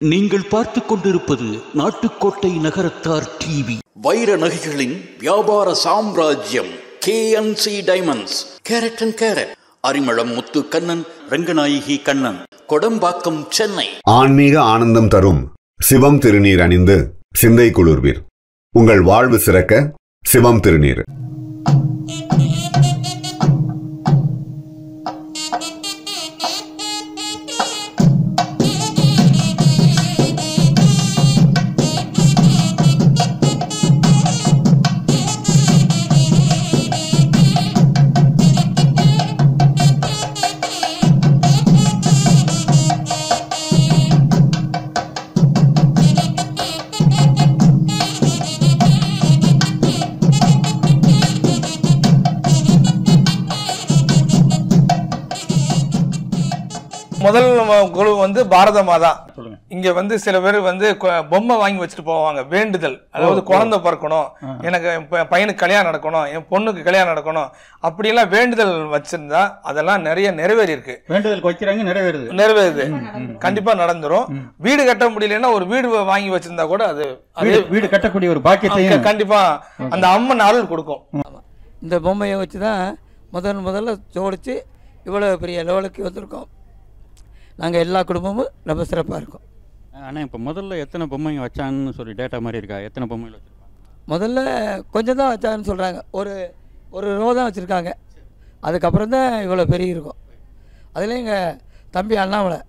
நீங்கள் பார்த்துக் கொண்டிருப்பது நாட்டுக்கோட்டை நகரத்தார் டிவி. வைர நகைகளின் வியாபார சாம்ராஜ்யம் KNC diamonds. Carat and carat, Arimalam Muthu Kannan, Ranganayaki Kannan, Kodambakkam, Chennai. ஆன்மீக ஆனந்தம் தரும் சிவம் திருநீர் அணிந்து சிந்தை குளிர்வீர். உங்கள் வாழ்வு சிறக்க சிவம் திருநீர். முதல் குழு வந்து பாரத மாதா. இங்க வந்து சில பேர் வந்து பொம்மை வாங்கி வச்சுட்டு போவாங்க, வேண்டுதல். அதாவது குழந்தை பிறக்கணும், எனக்கு பையனுக்கு கல்யாணம் நடக்கணும், என் பொண்ணுக்கு கல்யாணம் நடக்கணும், அப்படியெல்லாம் வேண்டுதல் வச்சிருந்தா அதெல்லாம் நிறைய நிறைவேறி இருக்கு. வேண்டுதல் வைக்கிறாங்க, நிறைவேறுது, கண்டிப்பா நடந்துரும். வீடு கட்ட முடியலன்னா ஒரு வீடு வாங்கி வச்சிருந்தா கூட அது வீடு கட்டக்கூடிய ஒரு பாக்கியத்தை கண்டிப்பா அந்த அம்மன் அருள் கொடுக்கும். இந்த பொம்மையை வச்சுதான் முதல்ல ஜோடிச்சு இவ்வளவு பெரிய லெவலுக்கு வந்திருக்கோம். நாங்கள் எல்லா குடும்பமும் ரொம்ப சிறப்பாக இருக்கோம். ஆனால் இப்போ முதல்ல எத்தனை பொம்மைங்க வச்சான்னு சொல்லி டேட்டா மாதிரி இருக்கா? எத்தனை பொம்மைகள் வச்சுருக்காங்க? முதல்ல கொஞ்சம் தான் வச்சாங்கன்னு சொல்கிறாங்க, ஒரு ரோ தான் வச்சுருக்காங்க. அதுக்கப்புறம் தான் இவ்வளோ பெரிய இருக்கும். அதில் எங்கள் தம்பி அண்ணாமலை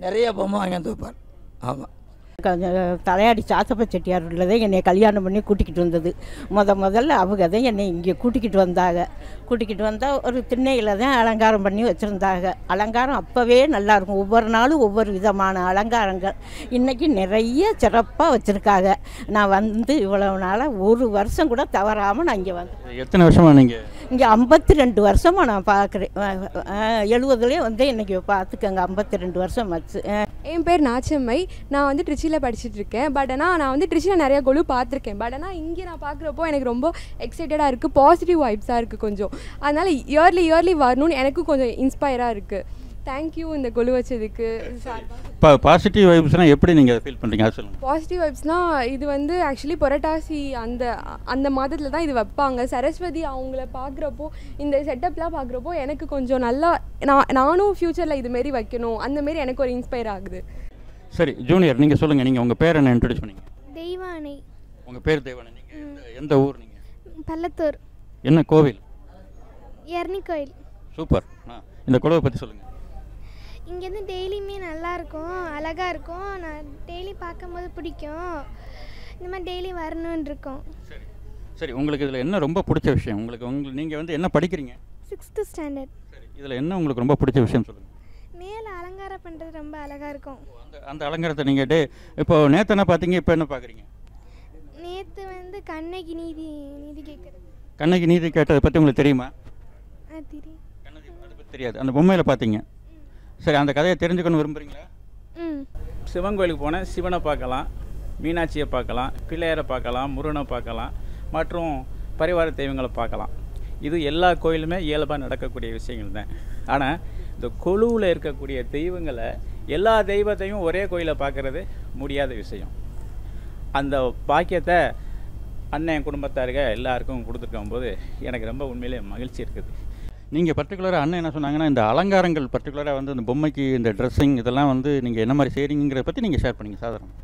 நிறைய பொம்மை வாங்கி வந்து வைப்பார். ஆமாம், தலையாடி சாத்தப்ப செட்டியார் உள்ளதை என்னை கல்யாணம் பண்ணி கூட்டிக்கிட்டு வந்தது. முதல்ல அவங்க தான் என்னை இங்கே கூட்டிக்கிட்டு வந்தால் ஒரு திண்ணையில் தான் அலங்காரம் பண்ணி வச்சுருந்தாங்க. அலங்காரம் அப்போவே நல்லாயிருக்கும். ஒவ்வொரு நாளும் ஒவ்வொரு விதமான அலங்காரங்கள். இன்றைக்கி நிறைய சிறப்பாக வச்சுருக்காங்க. நான் வந்து இவ்வளவு நாளாக ஒரு வருஷம் கூட தவறாமல் நான் இங்கே வந்து. எத்தனை வருஷமாக நீங்கள் இங்கே 52 வருஷமாக நான் பார்க்குறேன். 70லேயே வந்து இன்றைக்கி பார்த்துக்கங்க, 52 வருஷம் ஆச்சு. என் பேர் நாச்சம்மை. நான் வந்து ட்ரிச்சியில் படிச்சுட்டு இருக்கேன். பட் ஆனால் நான் வந்து ட்ரிச்சியில் நிறைய கொலு பார்த்துருக்கேன். பட் ஆனால் இங்கே நான் பார்க்குறப்போ எனக்கு ரொம்ப எக்ஸைட்டடாக இருக்குது, பாசிட்டிவ் வைப்ஸாக இருக்குது கொஞ்சம். அதனால் இயர்லி வரணும்னு எனக்கு கொஞ்சம் இன்ஸ்பயராக இருக்குது. தேங்க்யூ இந்த கொலு வச்சதுக்கு. இப்போ பாசிட்டிவ் வைப்ஸ்னால் எப்படி நீங்கள் ஃபீல் பண்ணுறீங்க அது சொல்லுங்கள். பாசிட்டிவ் வைப்ஸ்னால் இது வந்து ஆக்சுவலி புரட்டாசி அந்த மாதத்தில் தான் இது வைப்பாங்க. சரஸ்வதி அவங்கள பார்க்குறப்போ, இந்த செட்டப்லாம் பார்க்குறப்போ எனக்கு கொஞ்சம் நல்லா நானும் ஃப்யூச்சரில் இதுமாரி வைக்கணும், அந்தமாரி எனக்கு ஒரு இன்ஸ்பயர் ஆகுது. சரி ஜூனியர், நீங்கள் சொல்லுங்கள், நீங்கள் உங்கள் பேர் என்ன இன்ட்ரடியூஸ் பண்ணீங்க? தெய்வானை. உங்கள் பேர் தெய்வானை. நீங்கள் எந்த ஊர்? நீங்கள் பள்ளத்தூர். என்ன கோவில்? எர்னி கோயில். சூப்பர். இந்த குழுவை பற்றி சொல்லுங்கள். இங்கேருந்து டெய்லியுமே நல்லாயிருக்கும், அழகாக இருக்கும். நான் டெய்லி பார்க்கும்போது பிடிக்கும். இந்த மாதிரி டெய்லி வரணுன்னு இருக்கோம். சரி சரி, உங்களுக்கு இதில் என்ன ரொம்ப பிடிச்ச விஷயம்? நீங்கள் வந்து என்ன படிக்கிறீங்க? 6th standard. சரி, இதில் என்ன உங்களுக்கு ரொம்ப பிடிச்ச விஷயம் சொல்லுங்கள். மேலே அலங்காரம் பண்ணுறது ரொம்ப அழகாக இருக்கும். அந்த அலங்காரத்தை நீங்கள் இப்போ நேற்று என்ன பார்த்தீங்க, இப்போ என்ன பார்க்குறீங்க? நேற்று வந்து கண்ணகி நீதி கேட்குறது. கண்ணகி நீதி கேட்டதை பற்றி உங்களுக்கு தெரியுமா? தெரியும். கண்ணகி அதை பற்றி தெரியாது, அந்த பொம்மையில் பார்த்தீங்க. சரி, அந்த கதையை தெரிஞ்சுக்கணும் விரும்புகிறீங்களா? சிவன் கோயிலுக்கு போனால் சிவனை பார்க்கலாம், மீனாட்சியை பார்க்கலாம், பிள்ளையாரை பார்க்கலாம், முருகனை பார்க்கலாம், மற்றும் பரிவார தெய்வங்களை பார்க்கலாம். இது எல்லா கோயிலுமே இயல்பாக நடக்கக்கூடிய விஷயங்கள் தான். ஆனால் இந்த கொலுவில் இருக்கக்கூடிய தெய்வங்களை, எல்லா தெய்வத்தையும் ஒரே கோயிலை பார்க்குறது முடியாத விஷயம். அந்த பாக்கியத்தை அண்ணன் குடும்பத்தாருக எல்லாருக்கும் கொடுத்துருக்கும் போது எனக்கு ரொம்ப உண்மையிலே மகிழ்ச்சி இருக்குது. நீங்கள் பர்டிகுலராக அண்ணன் என்ன சொன்னாங்கன்னா, இந்த அலங்காரங்கள் பர்டிகுலராக வந்து இந்த பொம்மைக்கு இந்த ட்ரெஸ்ஸிங் இதெல்லாம் வந்து நீங்கள் என்ன மாதிரி செய்கிறீங்கிறத பற்றி நீங்கள் ஷேர் பண்ணிங்க. சாதாரணம்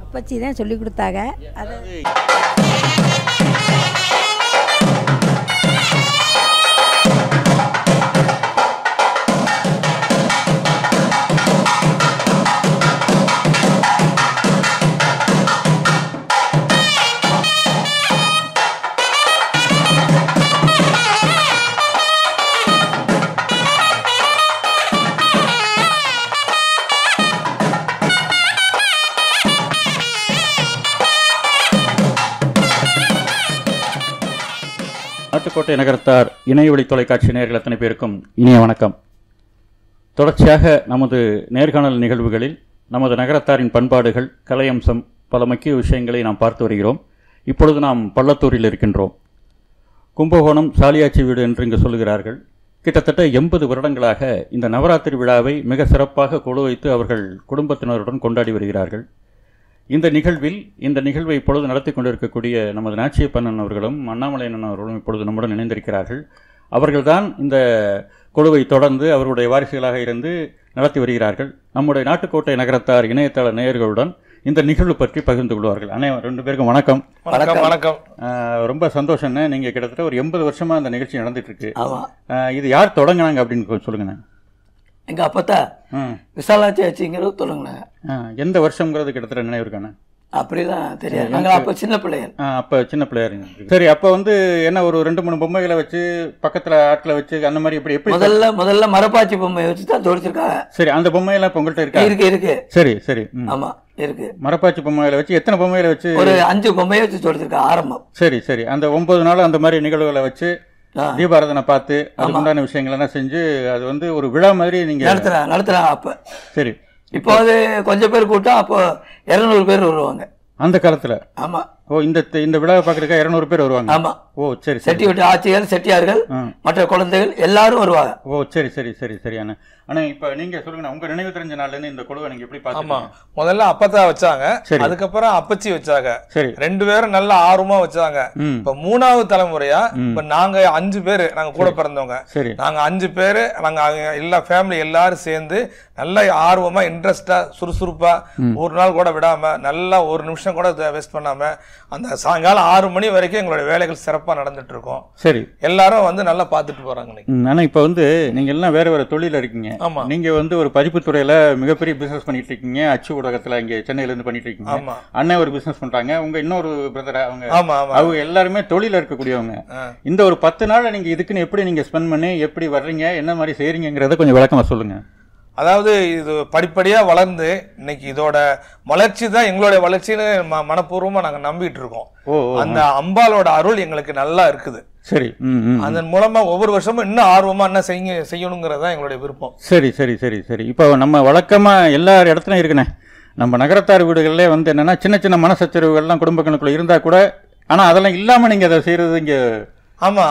அப்பச்சி தான் சொல்லி கொடுத்தாங்க. அதாவது நாட்டுக்கோட்டை நகரத்தார் இணையவழி தொலைக்காட்சி நேயர்கள் அத்தனை பேருக்கும் இனிய வணக்கம். தொடர்ச்சியாக நமது நேர்காணல் நிகழ்வுகளில் நமது நகரத்தாரின் பண்பாடுகள், கலையம்சம், பல முக்கிய விஷயங்களை நாம் பார்த்து வருகிறோம். இப்பொழுது நாம் பள்ளத்தூரில் இருக்கின்றோம். கும்பகோணம் சாலியாச்சி வீடு என்று இங்கு சொல்லுகிறார்கள். கிட்டத்தட்ட 80 வருடங்களாக இந்த நவராத்திரி விழாவை மிக சிறப்பாக கொழு வைத்து அவர்கள் குடும்பத்தினருடன் கொண்டாடி வருகிறார்கள். இந்த நிகழ்வை இப்பொழுது நடத்தி கொண்டிருக்கக்கூடிய நமது நாச்சியப்பண்ணன் அவர்களும் அண்ணாமலையண்ணன் அவர்களும் இப்பொழுது நம்முடன் இணைந்திருக்கிறார்கள். அவர்கள்தான் இந்த குழுவை தொடர்ந்து அவருடைய வாரிசுகளாக இருந்து நடத்தி வருகிறார்கள். நம்முடைய நாட்டுக்கோட்டை நகரத்தார் இணையதள நேயர்களுடன் இந்த நிகழ்வு பற்றி பகிர்ந்து கொள்வார்கள். ரெண்டு பேருக்கும் வணக்கம். வணக்கம். வணக்கம். ரொம்ப சந்தோஷம்ண்ணே. நீங்கள் கிட்டத்தட்ட ஒரு 80 வருஷமா அந்த நிகழ்ச்சி நடந்துட்டு இருக்கு. இது யார் தொடங்கினாங்க அப்படின்னு சொல்லுங்கண்ணே. எங்கள் அப்பத்தா விசாலாட்சி ஆச்சுங்கிறது தொடங்கினாங்க. எந்த வருஷங்கிறது கிட்டத்தட்ட நினைவு இருக்கானே? அப்படிலாம் தெரியாது. நாங்கள் அப்போ சின்ன பிள்ளையர். அப்போ சின்ன பிள்ளையாருங்க. சரி, அப்போ வந்து என்ன ஒரு 2-3 பொம்மைகளை வச்சு பக்கத்தில் ஆட்டில் வச்சு அந்த மாதிரி எப்படி முதல்ல மரப்பாச்சி பொம்மையை வச்சு தான் தோடிச்சிருக்காங்க. சரி, அந்த பொம்மையெல்லாம் இப்போ உங்கள்கிட்ட இருக்கா? இருக்கு. சரி சரி. ஆமாம் இருக்கு. மரப்பாச்சி பொம்மைகளை வச்சு எத்தனை பொம்மைகளை வச்சு? ஒரு 5 பொம்மையை வச்சு தோடிச்சிருக்காங்க ஆரம்பம். சரி சரி. அந்த 9 நாள் அந்த மாதிரி நிகழ்வுகளை வச்சு தீபாராதனை பார்த்து அதுக்கு உண்டான விஷயங்கள் எல்லாம் செஞ்சு அது வந்து ஒரு விழா மாதிரி நீங்கள் நடத்துறாங்க அப்போ. சரி. இப்போ அது கொஞ்சம் பேர் கூட்டம், அப்போ 200 பேர் வருவாங்க அந்த காலத்தில். ஆமா. ஓ, இந்த விழாவை பார்க்கறதுக்காக 200 பேர் வருவாங்க. ஆமா. ஓ சரி. செட்டி விட்டு ஆட்சியர், செட்டியார்கள், மற்ற குழந்தைகள் எல்லாரும் வருவாங்க. ஓ சரி சரி சரி சரி. அண்ணா இப்போ நீங்க சொல்லுங்க, உங்க நினைவு தெரிஞ்ச நாள்ல இருந்து இந்த குழுவை நீங்க எப்படி பாத்தீங்க? ஆமா, முதல்ல அப்பத்தா வச்சாங்க, அதுக்கப்புறம் அப்பச்சி வச்சாங்க. சரி, 2 பேரும் நல்ல ஆர்வமா வச்சாங்க. இப்ப 3வது தலைமுறையா இப்ப நாங்க 5 பேரு, நாங்க கூட பிறந்தவங்க. சரி, நாங்க 5 பேரு, நாங்க எல்லா ஃபேமிலி எல்லாரும் சேர்ந்து நல்ல ஆர்வமா இன்ட்ரெஸ்டா சுறுசுறுப்பா ஒரு நாள் கூட விடாம நல்லா ஒரு நிமிஷம் கூட வேஸ்ட் பண்ணாம அந்த சாயங்காலம் 6 மணி வரைக்கும் எங்களுடைய வேலைகள் சிறப்பா நடந்துட்டு இருக்கோம். சரி, எல்லாரும் வந்து நல்லா பாத்துட்டு போறாங்க. ஆனா இப்ப வந்து நீங்க எல்லாம் வேற வேற தொழில இருக்கீங்க. நீங்க வந்து ஒரு பதிப்பு துறையில மிகப்பெரிய பிசினஸ் பண்ணிட்டு இருக்கீங்க. அச்சு ஊடகத்துல இங்க சென்னையில இருந்து பண்ணிட்டு இருக்கீங்க. அண்ணன் ஒரு பிசினஸ் பண்றாங்க. உங்க இன்னொரு பிரதர் அவங்க எல்லாருமே தொழில இருக்கக்கூடியவங்க. இந்த ஒரு 10 நாள் நீங்க இதுக்குன்னு எப்படி நீங்க ஸ்பெண்ட் பண்ணி எப்படி வர்றீங்க, என்ன மாதிரி செய்றீங்கிறத கொஞ்சம் விளக்கமா சொல்லுங்க. அதாவது இது படிப்படியா வளர்ந்து இன்னைக்கு இதோட வளர்ச்சி தான் எங்களுடைய வளர்ச்சின்னு மனப்பூர்வமா நாங்க நம்பிட்டு இருக்கோம். அந்த அம்பாலோட அருள் எங்களுக்கு நல்லா இருக்குது. சரி, அதன் மூலமா ஒவ்வொரு வருஷமும் இன்னும் ஆர்வமா என்ன செய்யணுங்கிறதா எங்களுடைய விருப்பம். சரி சரி சரி சரி. இப்போ நம்ம வழக்கமா எல்லா இடத்துலயும் இருக்குண்ணே, நம்ம நகரத்தார் வீடுகளிலே வந்து என்னன்னா சின்ன சின்ன மனசச்சரவுகள்லாம் குடும்பங்களுக்குள்ள இருந்தா கூட, ஆனா அதெல்லாம் இல்லாம நீங்க அதை செய்யறது இங்க. ஆமா,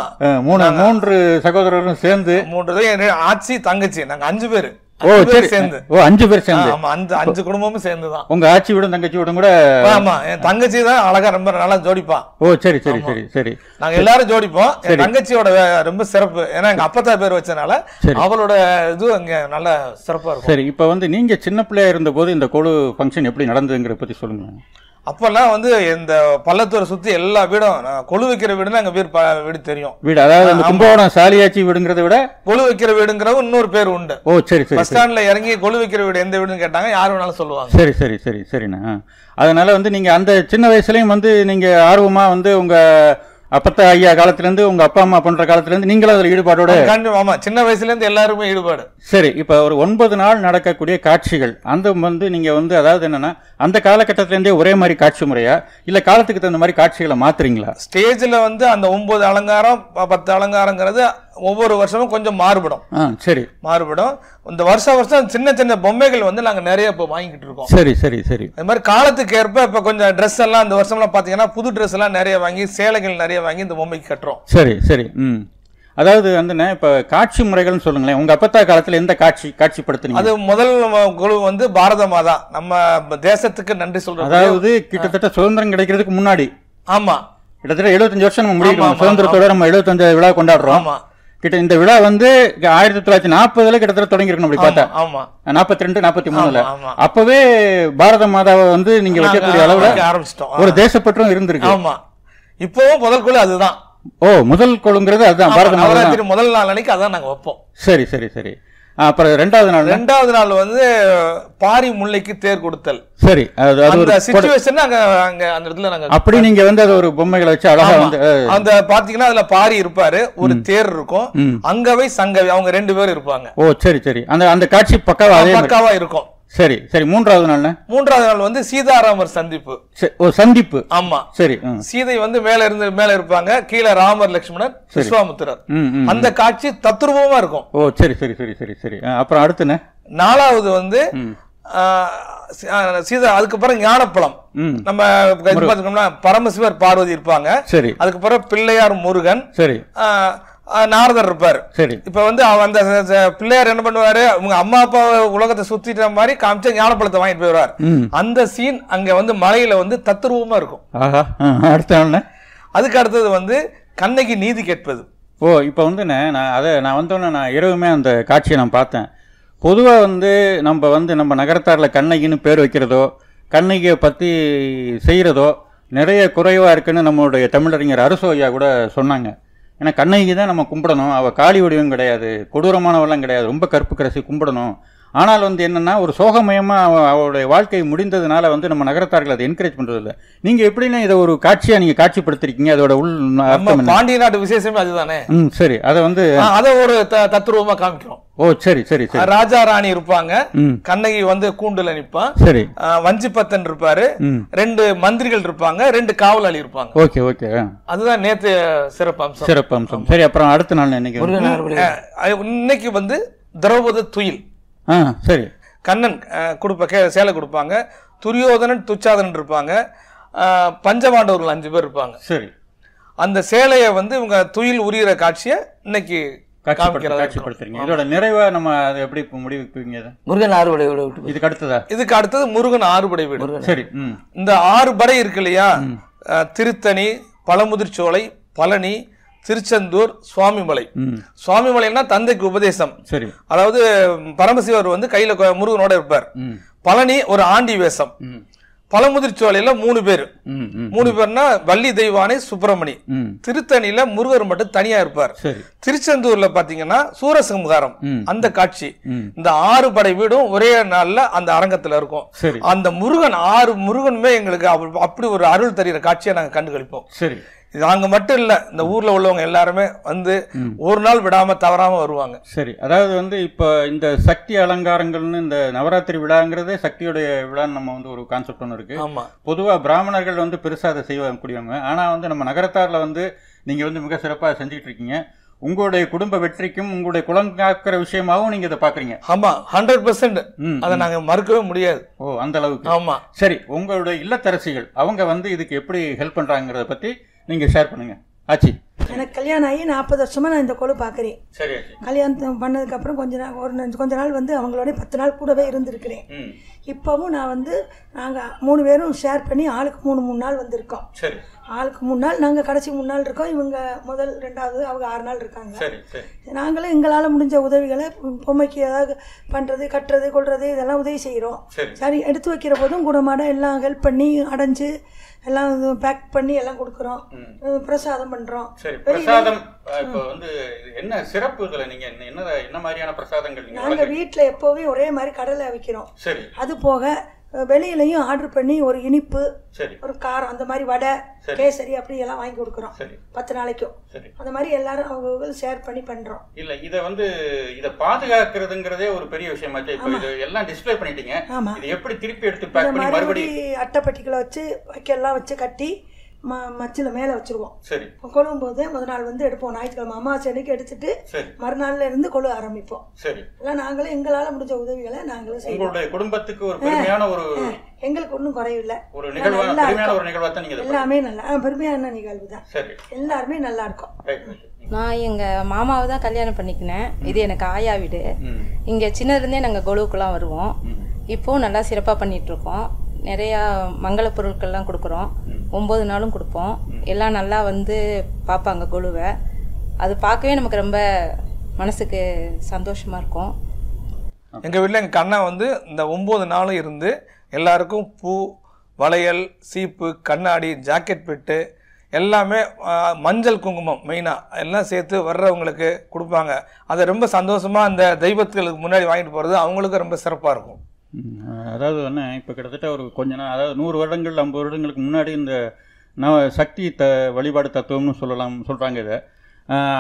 3 சகோதரர்களும் சேர்ந்து 3 ஆச்சி தங்கச்சி, நாங்க 5 பேரு. ஓ சரி, சேர்ந்து. ஓ 5 பேர் சேர்ந்து. ஆமா, 5 குடும்பமும் சேர்ந்துதான். உங்க ஆச்சி வீடும் தங்கச்சி வீடும் கூட? ஆமா, என் தங்கச்சி தான் அழகா ரொம்ப நல்லா ஜோடிப்பா. ஓ சரி சரி சரி சரி. நாங்க எல்லாரும் ஜோடிப்போம். என் தங்கச்சியோட ரொம்ப சிறப்பு, ஏன்னா எங்க அப்பத்தா பேர் வச்சனால அவளோட இது அங்க நல்ல சிறப்பா இருக்கும். சரி, இப்ப வந்து நீங்க சின்ன பிள்ளையா இருந்த போது இந்த கொழு ஃபங்க்ஷன் எப்படி நடந்ததுங்கிற பத்தி சொல்லுங்க. அப்பெல்லாம் வந்து இந்த பள்ளத்தூரை சுத்தி எல்லா வீடும் கொழு வைக்கிற வீடுன்னு எங்க வீடு தெரியும். வீடு அதாவது கும்பகோணம் சாலியாச்சி வீடுங்கிறத விட கொழு வைக்கிற வீடுங்கிறவங்க இன்னொரு பேர் உண்டு. ஓ சரி சரி. பஸ் ஸ்டாண்ட்ல இறங்கி கொழு வைக்கிற வீடு எந்த வீடுன்னு கேட்டாங்க, யாரு வேணாலும் சொல்லுவாங்க. சரி சரி சரி சரிண்ணா. அதனால வந்து நீங்க அந்த சின்ன வயசுலயும் வந்து நீங்க ஆர்வமா வந்து உங்க அப்பத்தா ஐயா காலத்துல இருந்து உங்க அப்பா அம்மா பண்ற காலத்துல இருந்து நீங்களும் அதுல ஈடுபாடோட? ஆமா, சின்ன வயசுல இருந்து எல்லாருமே ஈடுபாடு. சரி, இப்ப ஒரு 9 நாள் நடக்கக்கூடிய காட்சிகள் அந்த வந்து நீங்க வந்து அதாவது என்னன்னா அந்த காலகட்டத்தில இருந்தே ஒரே மாதிரி காட்சி முறையா இல்ல காலத்துக்கு தகுந்த மாதிரி காட்சிகளை மாத்துறீங்களா? ஸ்டேஜ்ல வந்து அந்த 9 அலங்காரம் 10 அலங்காரங்கிறது ஒவ்வொரு வருஷமும் கொஞ்சம் மாறுபடும். சரி, மாறுபடும். இந்த வருஷம் சின்ன சின்ன பொம்மைகள் வந்து நாங்க நிறைய இப்ப வாங்கிட்டு இருக்கோம். சரி சரி சரி. அது மாதிரி காலத்துக்கு ஏற்ப இப்ப கொஞ்சம் ட்ரெஸ் எல்லாம் இந்த வருஷம்லாம் பாத்தீங்கன்னா புது ட்ரெஸ் எல்லாம் நிறைய வாங்கி, சேலைகள் நிறைய வாங்கி இந்த பொம்மைக்கு கட்டுறோம். சரி சரி. அதாவது வந்து இப்ப காட்சி முறைகள்னு சொல்லுங்களேன். உங்க அப்பத்தா காலத்துல எந்த காட்சிப்படுத்துனீங்க? அது முதல் குழு வந்து பாரத மாதா, நம்ம தேசத்துக்கு நன்றி சொல்றது. அதாவது கிட்டத்தட்ட சுதந்திரம் கிடைக்கிறதுக்கு முன்னாடி. ஆமா, கிட்டத்தட்ட 75 வருஷம் நம்ம முடிக்கிறோம். சுதந்திரத்தோட நம்ம 75 விழா கொண்டாடுறோம். ஆமா, இந்த விழா வந்து 1940 கிட்டத்தட்ட தொடங்கி இருக்கணும் அப்படி பார்த்தா. ஆமா, 42 43ல அப்பவே பாரத மாதாவை வந்து நீங்க வைக்கக்கூடிய அளவுல ஆரம்பிச்சிட்டோம். ஒரு தேசப்பற்றும் இருந்திருக்கு. ஆமா, இப்போவும் முதல் குழு அதுதான். ஓ, முதல் குழுங்கிறது அதுதான். பாரத மாதா முதல் நாள் அன்னைக்கு அதான் நாங்க வைப்போம். சரி சரி சரி. அப்புறம் 2வது நாள் வந்து பாரி முல்லைக்கு தேர் கொடுத்தல். சரி, அந்த சிச்சுவேஷன் அங்க அந்த இடத்துல நாங்க அப்படி நீங்க வந்து அது ஒரு பொம்மைகளை வச்சு அழகா வந்து அந்த பாத்தீங்கன்னா அதுல பாரி இருப்பாரு, ஒரு தேர் இருக்கும், அங்கவை சங்கவை அவங்க 2 பேரும் இருப்பாங்க. ஓ சரி சரி. அந்த காட்சி பக்காவா இருக்கும். சரி சரி. 3வது நாள் வந்து சீதாராமர் சந்திப்பு. ஓ, சந்திப்பு. ஆமா, சரி. சீதை வந்து மேல இருப்பாங்க, கீழே ராமர் லட்சுமணர் விஸ்வாமித்திரர். அந்த காட்சி தத்ரூபமா இருக்கும். ஓ சரி சரி சரி சரி சரி. அப்புறம் அடுத்து 4வது வந்து சீதா, அதுக்கப்புறம் ஞானப்பழம். நம்ம பரமசிவர் பார்வதி இருப்பாங்க. சரி, அதுக்கப்புறம் பிள்ளையார் முருகன். சரி, நாரதர் இருப்பார். சரி. இப்ப வந்து அந்த பிள்ளையார் என்ன பண்ணுவாரு, உங்க அம்மா அப்பா உலகத்தை சுத்திட்ட மாதிரி காமிச்ச ஞானப்பழத்தை வாங்கிட்டு போயிடுவார். அந்த சீன் அங்க வந்து மலையில வந்து தத்ரூபமா இருக்கும். அதுக்கு அடுத்தது வந்து கண்ணகி நீதி கேட்பது. இப்போ வந்து நான் வந்தோன்னே நான் இரவுமே அந்த காட்சியை நான் பார்த்தேன். பொதுவாக வந்து நம்ம நகரத்தாரில் கண்ணகின்னு பேர் வைக்கிறதோ கண்ணகியை பற்றி செய்கிறதோ நிறைய குறைவாக இருக்குன்னு நம்மளுடைய தமிழறிஞர் அரசு ஐயா கூட சொன்னாங்க. ஏன்னா கண்ணகி தான் நம்ம கும்பிடணும், அவள் காளி வடிவம் கிடையாது, கொடூரமானவெல்லாம் கிடையாது, ரொம்ப கருப்பு கரைசி கும்பிடணும். ஆனால் வந்து என்னென்னா ஒரு சோகமயமாக அவளுடைய வாழ்க்கை முடிந்ததுனால வந்து நம்ம நகரத்தார்கள் அதை என்கரேஜ் பண்ணுறது இல்லை. நீங்கள் எப்படின்னா இதை ஒரு காட்சியாக நீங்கள் காட்சிப்படுத்திருக்கீங்க, அதோட பாண்டிய நாட்டு விசேஷமே அதுதானே. சரி, அதை வந்து அதை ஒரு தத்ரூபமா காமிக்கிறோம். சரி சரி சரி. ராஜா ராணி இருப்பாங்க, கண்ணகி வந்து கூண்டுல நிப்பான். சரி. வஞ்சிப்பத்தன் இருப்பாரு, 2 மந்திரிகள் இருப்பாங்க, 2 காவலாளி இருப்பாங்க. Okay okay. அதுதான் நேத்து சிறப்பம்சம். சிறப்பம்சம். சரி, அப்புறம் அடுத்த நாள் இன்னைக்கு வந்து திரௌபதி துயில். சரி. கண்ணன் சேலை கொடுப்பாங்க, துரியோதனன் துச்சாதனன் இருப்பாங்க, பஞ்சபாண்டவர்கள் 5 பேர் இருப்பாங்க. சரி. அந்த சேலையை வந்து இவங்க துயில் உரிகிற காட்சியை இன்னைக்கு காட்சிப்படுத்துறீங்க. இதோட நிறைவா நம்ம அதை எப்படி முடிவுக்குவீங்க? முருகன் 6 படை வீடு. இதுக்கு அடுத்தது முருகன் 6 படை வீடு. சரி. இந்த 6 படை இருக்கு இல்லையா, திருத்தணி, பழமுதிர்ச்சோலை, பழனி, திருச்செந்தூர், சுவாமிமலை. சுவாமிமலைன்னா தந்தைக்கு உபதேசம். சரி. அதாவது பரமசிவர் வந்து கையில முருகனோட இருப்பார். பழனி ஒரு ஆண்டி வேஷம். பழமுதிர்ச்சோலையில 3 பேர். 3 பேர்னா வள்ளி தெய்வானை சுப்பிரமணி. திருத்தணியில முருகர் மட்டும் தனியா இருப்பார். திருச்செந்தூர்ல பாத்தீங்கன்னா சூரசம்ஹாரம் அந்த காட்சி. இந்த 6 படை வீடும் ஒரே நாள்ல அந்த அரங்கத்துல இருக்கும். அந்த முருகன் 6 முருகனுமே எங்களுக்கு அப்படி ஒரு அருள் தருகிற காட்சியை நாங்க கண்டுகளிப்போம். சரி. நாங்க மட்டும் இல்ல, இந்த ஊர்ல உள்ளவங்க எல்லாருமே வந்து ஒரு நாள் விடாம தவறாம வருவாங்க. சரி. அதாவது வந்து இப்போ இந்த சக்தி அலங்காரங்கள்னு இந்த நவராத்திரி விழாங்கிறதே சக்தியுடைய விழான்னு நம்ம வந்து ஒரு கான்செப்ட் ஒன்று இருக்கு. ஆமா. பொதுவா பிராமணர்கள் வந்து பெருசா அதை செய்யக்கூடியவங்க. ஆனா வந்து நம்ம நகரத்தார்ல வந்து நீங்க வந்து மிக சிறப்பா செஞ்சுட்டு இருக்கீங்க. உங்களுடைய குடும்ப வெற்றிக்கும் உங்களுடைய குலங்காக்கிற விஷயமாவும் நீங்க இதை பாக்குறீங்க. ஆமா, 100% அதை நாங்க மறுக்கவே முடியாது. அந்த அளவுக்கு. ஆமா. சரி, உங்களுடைய இல்லத்தரசிகள் அவங்க வந்து இதுக்கு எப்படி ஹெல்ப் பண்றாங்கிறத பத்தி நீங்க ஷேர் பண்ணுங்க. ஆச்சி. எனக்கு கல்யாணம் ஆகி 40 வருஷமா நான் இந்த கொலு பார்க்குறேன். சரி. கல்யாணம் பண்ணதுக்கப்புறம் கொஞ்ச நாள் வந்து அவங்களோட 10 நாள் கூடவே இருந்திருக்கிறேன். இப்போவும் நான் வந்து நாங்கள் 3 பேரும் ஷேர் பண்ணி ஆளுக்கு 3 நாள் வந்திருக்கோம். சரி. ஆளுக்கு 3 நாள், நாங்கள் கடைசி 3 நாள் இருக்கோம். இவங்க முதல் 2வது அவங்க 6 நாள் இருக்காங்க. நாங்களும் எங்களால் முடிஞ்ச உதவிகளை பொம்மைக்கு ஏதாவது பண்ணுறது, கட்டுறது, கொள்வது இதெல்லாம் உதவி செய்கிறோம். சரி, எடுத்து வைக்கிற போதும் கூடமாட எல்லாம் ஹெல்ப் பண்ணி அடைஞ்சு எல்லாம் பேக் பண்ணி எல்லாம் கொடுக்குறோம். பிரசாதம் பண்றோம். பிரசாதம் இப்போ வந்து என்ன சிறப்பு இதுல? நீங்க என்ன மாதிரியான பிரசாதங்கள்? நாங்க வீட்டுல எப்பவுமே ஒரே மாதிரி கடலை வைக்கிறோம். சரி. அது போக வெளியிலையும் ஆர்டர் பண்ணி ஒரு இனிப்பு, ஒரு காரம், அந்த மாதிரி வடை, கேசரி அப்படி எல்லாம் வாங்கி கொடுக்குறோம் 10 நாளைக்கும். அந்த மாதிரி எல்லாரும் அவங்க ஷேர் பண்ணி பண்றோம். இல்ல, இத வந்து இத பாதுகாக்கிறதுங்கிறதே ஒரு பெரிய விஷயமாச்சு. இப்போ இது எல்லாம் டிஸ்ப்ளே பண்ணிட்டீங்க. இது எப்படி திருப்பி எடுத்து பேக் பண்ணி மறுபடியும் அட்டைப்பட்டிகளை வச்சு வைக்கலாம், வச்சு கட்டி மச்சில மேல வச்சிருவோம். சரி. கொழுவும் போது முதல் நாள் வந்து எடுப்போம். ஞாயிற்றுக்கிழமை அமாவாசை அன்னைக்கு எடுத்துட்டு மறுநாள்ல இருந்து கொழு ஆரம்பிப்போம். சரி. எல்லாம் நாங்களே எங்களால முடிஞ்ச உதவிகளை நாங்களே செய்வோம். உங்களுடைய குடும்பத்துக்கு ஒரு பெருமையான ஒரு எங்களுக்கு ஒன்றும் குறையில்லை. ஒரு நிகழ்வா தான் நீங்க எல்லாமே நல்லா பெருமையான நிகழ்வு தான். எல்லாருமே நல்லா இருக்கும். நான் எங்கள் மாமாவை தான் கல்யாணம் பண்ணிக்கினேன். இது எனக்கு ஆயா வீடு. இங்கே சின்னதுலேருந்தே நாங்கள் கொலுவுக்குலாம் வருவோம். இப்போவும் நல்லா சிறப்பாக பண்ணிகிட்ருக்கோம். நிறையா மங்கள பொருட்கள்லாம் கொடுக்குறோம். 9 நாளும் கொடுப்போம். எல்லாம் நல்லா வந்து பார்ப்பாங்க கொலுவை. அது பார்க்கவே நமக்கு ரொம்ப மனசுக்கு சந்தோஷமாக இருக்கும். எங்கள் வீட்டில் எங்கள் கண்ணா வந்து இந்த 9 நாளும் இருந்து எல்லாருக்கும் பூ, வளையல், சீப்பு, கண்ணாடி, ஜாக்கெட் பெட்டு எல்லாமே மஞ்சள் குங்குமம் மெயினாக எல்லாம் சேர்த்து வர்றவங்களுக்கு கொடுப்பாங்க. அதை ரொம்ப சந்தோஷமாக அந்த தெய்வத்துகளுக்கு முன்னாடி வாங்கிட்டு போகிறது அவங்களுக்கு ரொம்ப சிறப்பாக இருக்கும். அதாவது என்ன, இப்போ கிட்டத்தட்ட ஒரு கொஞ்ச நாள், அதாவது 100 வருடங்கள் 50 வருடங்களுக்கு முன்னாடி இந்த சக்தி வழிபாடு தத்துவம்னு சொல்கிறாங்க. இதை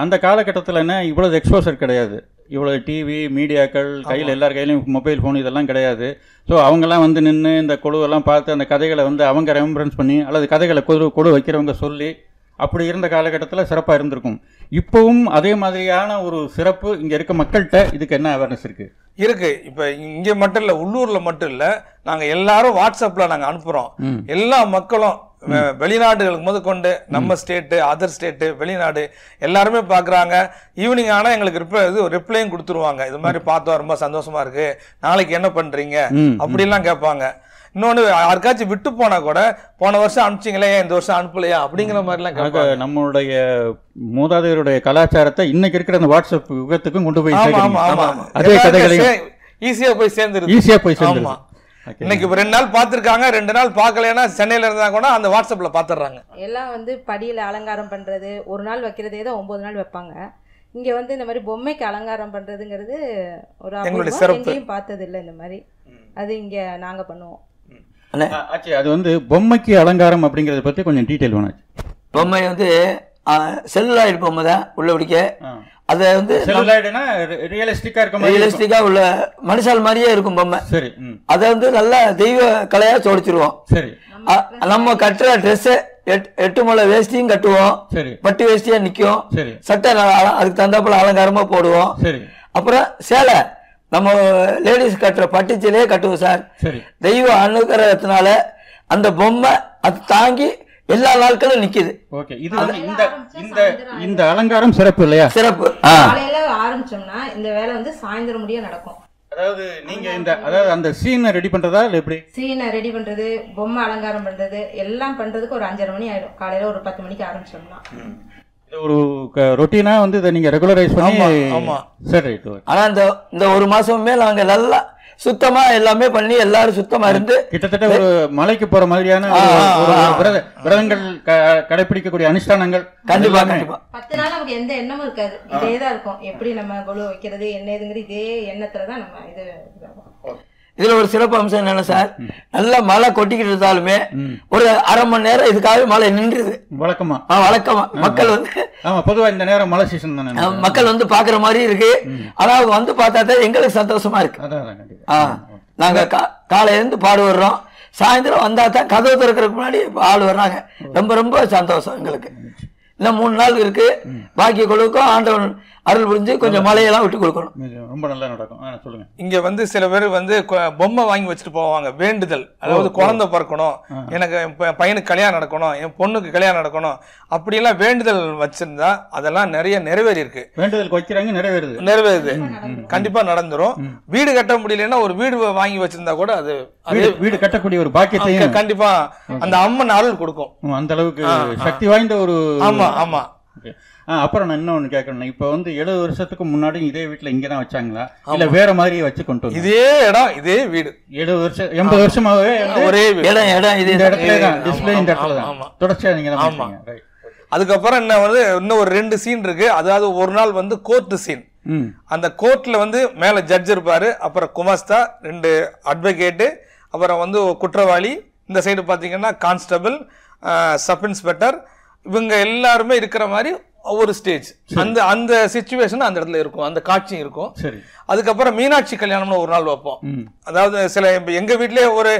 அந்த காலகட்டத்தில் என்ன இவ்வளோ எக்ஸ்போசர் கிடையாது. இவ்வளோ டிவி, மீடியாக்கள் கையில் எல்லார் கையிலையும் மொபைல் ஃபோன் இதெல்லாம் கிடையாது. ஸோ அவங்கெல்லாம் வந்து நின்று இந்த கொழுவெல்லாம் பார்த்து அந்த கதைகளை வந்து அவங்க ரெமம்பரன்ஸ் பண்ணி அல்லது கதைகளை கொடு வைக்கிறவங்க சொல்லி அப்படி இருந்த காலகட்டத்தில் சிறப்பாக இருந்திருக்கும். இப்போவும் அதே மாதிரியான ஒரு சிறப்பு இங்கே இருக்க மக்கள்கிட்ட இதுக்கு என்ன அவேர்னஸ் இருக்குது? இப்போ இங்கே மட்டும் இல்லை, உள்ளூரில் மட்டும் இல்லை, நாங்கள் எல்லாரும் வாட்ஸ்அப்பில் நாங்கள் அனுப்புகிறோம். எல்லா மக்களும் வெளிநாடுகளுக்கு முதற்கொண்டு நம்ம ஸ்டேட்டு, அதர் ஸ்டேட்டு, வெளிநாடு எல்லாருமே பார்க்குறாங்க. ஈவினிங் ஆனால் எங்களுக்கு ரிப்ளையும் கொடுத்துருவாங்க. இது மாதிரி பார்த்தோம், ரொம்ப சந்தோஷமா இருக்கு, நாளைக்கு என்ன பண்றீங்க அப்படிலாம் கேட்பாங்க. இன்னொன்று, யாருக்காச்சும் விட்டு போனா கூட போன வருஷம் அனுப்பிச்சிங்களே, இந்த வருஷம் அனுப்பலையா அப்படிங்கிற மாதிரிலாம் கேட்பாங்க. நம்மளுடைய மூதாதையருடைய கலாச்சாரத்தை இன்னைக்கு இருக்கிற அந்த வாட்ஸ்அப் யுகத்துக்கும் கொண்டு போய் அதே கதைகளையும் ஈஸியா போய் சேர்ந்துருது. இன்னைக்கு 2 நாள் பார்த்துருக்காங்க, 2 நாள் பார்க்கலன்னா சென்னையில இருந்தா கூட அந்த வாட்ஸ்அப்ல பாத்துறாங்க. எல்லாம் வந்து படியில அலங்காரம் பண்றது, ஒரு நாள் வைக்கிறதே தான் 9 நாள் வைப்பாங்க. இங்க வந்து இந்த மாதிரி பொம்மைக்கு அலங்காரம் பண்றதுங்கிறது ஒரு எங்கேயும் பார்த்தது இல்லை இந்த மாதிரி. அது இங்க நாங்க பண்ணுவோம். அது வந்து பொம்மைக்கு அலங்காரம் அப்படிங்கறத பத்தி கொஞ்சம் டீடைல் வேணும். பொம்மை வந்து செல்லுலாய்டு பொம்மை தான் உள்ள பிடிக்க. அதை வந்து ரியலிஸ்டிக்கா உள்ள மனுஷால் மாதிரியே இருக்கும் பொம்மை. சரி. அதை வந்து நல்லா தெய்வ கலையா சோடிச்சிருவோம். சரி. நம்ம கட்டுற ட்ரெஸ் 8 முழ வேஷ்டியும் கட்டுவோம். பட்டு வேஷ்டியா நிக்கும். சட்டை அதுக்கு தந்தாப்புல அலங்காரமா போடுவோம். அப்புறம் சேலை நம்ம லேடிஸ் கட்டுற பட்டுச்சிலே கட்டுவோம் சார். தெய்வ அனுகிரகத்தினால அந்த பொம்மை அது தாங்கி எல்லா நாட்களும் நிக்குது. ஓகே. இது இந்த அலங்காரம் சிறப்பு இல்லையா? சிறப்பு. காலையில ஆரம்பிச்சோம்னா இந்த வேலை வந்து சாயந்தரம் முடிய நடக்கும். அதாவது நீங்க அந்த சீனை ரெடி பண்றதா இல்ல எப்படி? சீனை ரெடி பண்றது, பொம்மை அலங்காரம் பண்றது எல்லாம் பண்றதுக்கு ஒரு 5:30 மணி ஆயிடும். காலையில ஒரு 10 மணிக்கு ஆரம்பிச்சோம்னா இது ஒரு ரொட்டீனா வந்து இதை நீங்க ரெகுலரைஸ் பண்ணி. சரி. ஆனா இந்த ஒரு மாசமே நாங்க நல்லா சுத்தமா எல்லாமே பண்ணி எல்லாரும் சுத்தமா இருந்து கிட்டத்தட்ட ஒரு மலைக்கு போற மாதிரியான விரதங்கள் கடைபிடிக்கக்கூடிய அனுஷ்டானங்கள். கண்டிப்பா கண்டிப்பா 10 நாள் நமக்கு எந்த எண்ணமும் இருக்காது. இதேதான் இருக்கும். எப்படி நம்ம கொலு வைக்கிறது என்ன ஏதுங்கிற இதே எண்ணத்துலதான் நம்ம இது. இதுல ஒரு சிறப்பு அம்சம் என்னன்னா சார், நல்லா மழை கொட்டிக்கிட்டு இருந்தாலுமே ஒரு 1/2 மணி நேரம் இதுக்காக மழை நின்றுது. வழக்கமா மக்கள் வந்து பொதுவா இந்த நேரம் மழை சீசன் தானே, மக்கள் வந்து பாக்குற மாதிரி இருக்கு. ஆனா அவங்க வந்து பார்த்தா தான் எங்களுக்கு சந்தோஷமா இருக்கு. நாங்க காலையில இருந்து பாடு வர்றோம், சாயந்தரம் வந்தா தான் கதவு திறக்கிறதுக்கு முன்னாடி ஆள் வர்றாங்க. ரொம்ப ரொம்ப சந்தோஷம் எங்களுக்கு. இன்னும் 3 நாள் இருக்கு. பாக்கி கொடுக்கும் ஆண்டவன் அருள் புரிஞ்சு கொஞ்சம் மழையெல்லாம் விட்டு கொடுக்கணும். ரொம்ப நல்லா நடக்கும். சொல்லுங்க. இங்க வந்து சில பேர் வந்து பொம்மை வாங்கி வச்சுட்டு போவாங்க. வேண்டுதல், அதாவது குழந்தை பிறக்கணும், எனக்கு என் பையனுக்கு கல்யாணம் நடக்கணும், என் பொண்ணுக்கு கல்யாணம் நடக்கணும், அப்படியெல்லாம் வேண்டுதல் வச்சிருந்தா அதெல்லாம் நிறைய நிறைவேறி இருக்கு. வேண்டுதல் வைக்கிறாங்க, நிறைவேறுது. கண்டிப்பா நடந்துரும். வீடு கட்ட முடியலன்னா ஒரு வீடு வாங்கி வச்சிருந்தா கூட அது வீடு கட்டக்கூடிய ஒரு பாக்கியத்தையும் கண்டிப்பா அந்த அம்மன் அருள் கொடுக்கும். அந்த அளவுக்கு சக்தி வாய்ந்த ஒரு. ஆமா. அப்புறம் நான் இன்னொன்னு கேட்கணும். இப்ப வந்து 70 வருஷத்துக்கு முன்னாடி இதே வீட்டுல இங்கதான் வச்சாங்களா இல்ல வேற மாதிரி வச்சு கொண்டு? இதே இடம், இதே வீடு. 70 வருஷம் 80 வருஷமாவே ஒரே இடம் இந்த இடத்துல தான் டிஸ்பிளே இந்த இடத்துல தான் தொடர்ச்சியா நீங்க தான் பண்ணுவீங்க. அதுக்கப்புறம் என்ன வந்து இன்னும் ஒரு 2 சீன் இருக்கு. அதாவது ஒரு நாள் வந்து கோர்ட் சீன். அந்த கோர்ட்ல வந்து மேல ஜட்ஜ் இருப்பாரு, அப்புறம் குமாஸ்தா, 2 அட்வொகேட்டு, அப்புறம் வந்து குற்றவாளி, இந்த சைடு பாத்தீங்கன்னா கான்ஸ்டபிள், சப் இன்ஸ்பெக்டர், இவங்க எல்லாருமே இருக்கிற மாதிரி ஒரு ஸ்டேஜ். அந்த சிச்சுவேஷன் அந்த இடத்துல இருக்கும், அந்த காட்சி இருக்கும். அதுக்கப்புறம் மீனாட்சி கல்யாணம்னு ஒரு நாள் வைப்போம். அதாவது சில எங்க வீட்லயே ஒரு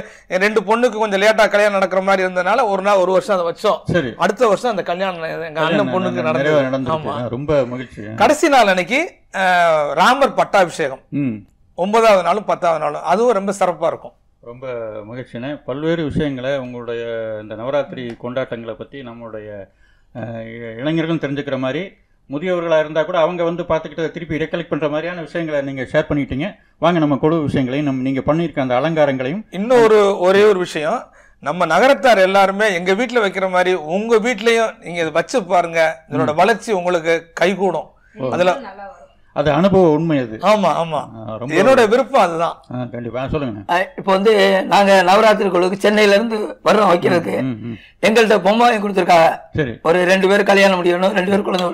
2 பொண்ணுக்கு கொஞ்சம் லேட்டா கல்யாணம் நடக்கிற மாதிரி இருந்ததுனால ஒரு வருஷம் அதை வச்சோம். அடுத்த வருஷம் அந்த கல்யாணம் எங்க அண்ணன் பொண்ணுக்கு நடந்தது. ரொம்ப மகிழ்ச்சி. கடைசி நாள் அன்னைக்கு ராமர் பட்டாபிஷேகம், 9வது நாளும் 10வது நாளும், அதுவும் ரொம்ப சிறப்பா இருக்கும். ரொம்ப மகிழ்ச்சியான பல்வேறு விஷயங்களை உங்களுடைய இந்த நவராத்திரி கொண்டாட்டங்களை பற்றி நம்மளுடைய இளைஞர்களும் தெரிஞ்சுக்கிற மாதிரி, முதியவர்களாக இருந்தால் கூட அவங்க வந்து பார்த்துக்கிட்டு திருப்பி ரெக்கலெக்ட் பண்ணுற மாதிரியான விஷயங்களை நீங்கள் ஷேர் பண்ணிட்டீங்க. வாங்க நம்ம குழு விஷயங்களையும் நீங்கள் பண்ணியிருக்க அந்த அலங்காரங்களையும். இன்னும் ஒரே ஒரு விஷயம், நம்ம நகரத்தார் எல்லாருமே எங்க வீட்டில் வைக்கிற மாதிரி உங்க வீட்லயும் நீங்க இதை வச்சு பாருங்க, இதனோட வளர்ச்சி உங்களுக்கு கைகூடும். அதுல அது அனுபவம் உண்மை. அது ஆமா என்னோட விருப்பம் அதுதான். கண்டிப்பா சொல்லுங்க. இப்போ வந்து நாங்க நவராத்திரி குழுக்கு சென்னையில இருந்து வர்றோம் வைக்கிறதுக்கு. எங்கள்கிட்ட பொம்மை வாங்கி கொடுத்துருக்காங்க. ஒரு 2 பேர் கல்யாணம் முடியணும், 2 பேர் குழந்தை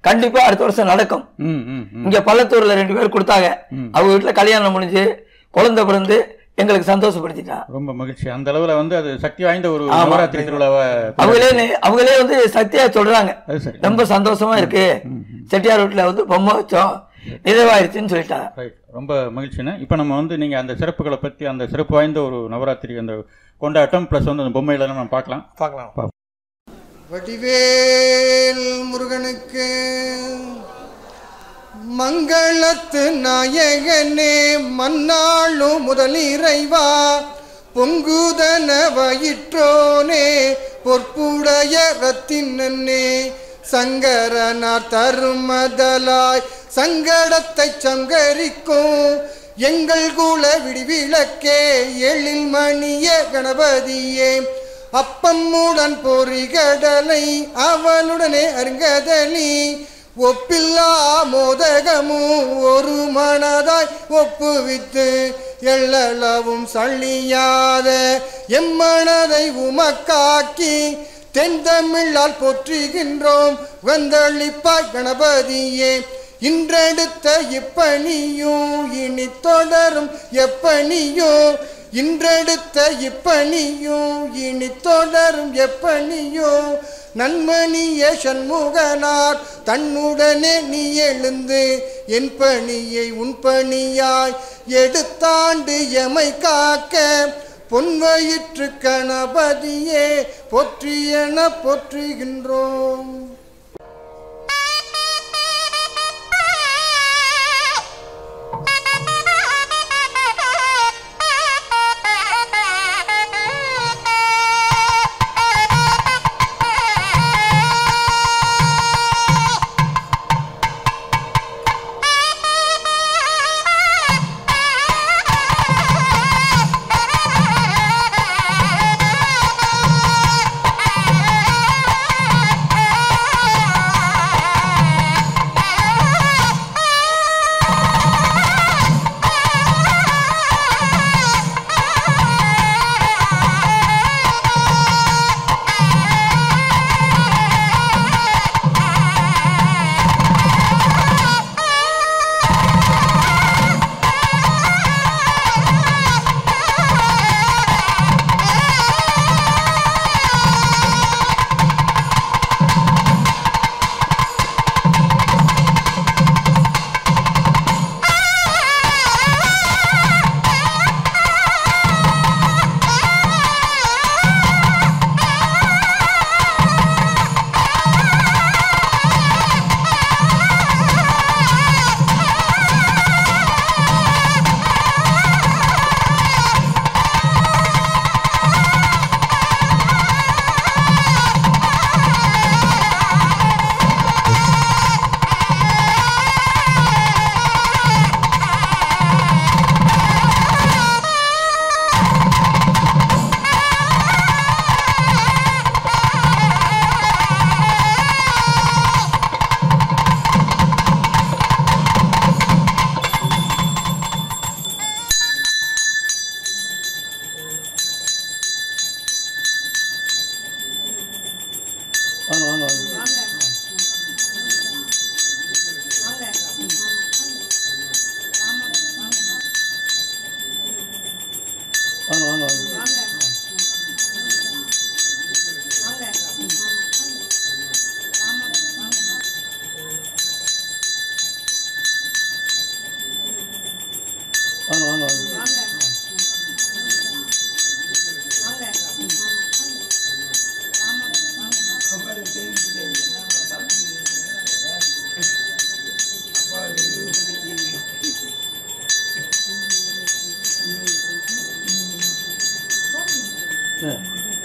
கண்டிப்பா அடுத்த வருஷம் நடக்கும். இங்க பள்ளத்தூர்ல 2 பேர் கொடுத்தாங்க. அவங்க வீட்டுல கல்யாணம் முடிஞ்சு குழந்தை பிறந்து எங்களுக்கு சந்தோஷப்படுத்திட்டாங்க. ரொம்ப மகிழ்ச்சி. அந்த அளவுல வந்து அது சக்தி வாய்ந்த ஒரு நவராத்திரி திருவிழாவை அவங்களே வந்து சக்தியா சொல்றாங்க. ரொம்ப சந்தோஷமா இருக்கு, செட்டியார் வீட்டுல வந்து பொம்மை வச்சோம், நிறைவாயிருச்சுன்னு சொல்லிட்டாங்க. ரொம்ப மகிழ்ச்சின்னு. இப்போ நம்ம வந்து நீங்கள் அந்த சிறப்புகளை பற்றி, அந்த சிறப்பு வாய்ந்த ஒரு நவராத்திரி அந்த கொண்டாட்டம் ப்ளஸ் வந்து அந்த பொம்மையில நம்ம பார்க்கலாம். வடிவேல் முருகனுக்கு மங்களத்து நாயகனே, மன்னாளும் முதல் இறைவா, பொங்குதன வயிற்றோனே, பொற்புடைய ரத்தினே சங்கரனார் தருமதலாய் சங்கடத்தை சங்கரிக்கும் எங்கள் குல விடிவிளக்கே எழில் மணிய கணபதியே அப்பம்முடன் பொறிகடலை அவனுடனே அருங்கதலி ஒப்பில்லா மோதகமும் ஒரு மனதாய் ஒப்புவித்து எள்ளளவும் சள்ளியாத எம்மனதை உமக்காக்கி தென் தமிழால் போற்றுகின்றோம் வந்தளிப்பாய் கணபதியே இன்றெடுத்த இப்பணியும் இனி தொடரும் எப்பணியும் இன்றெடுத்த இப்பணியும் இனி தொடரும் எப்பணியும் நன்மணிய சண்முகனார் தன்னுடனே நீ எழுந்து என் பணியை உன் பணியாய் எடுத்தாண்டு எமை காக்க பொன்வயிற்று கணபதியே போற்றியென போற்றுகின்றோம்.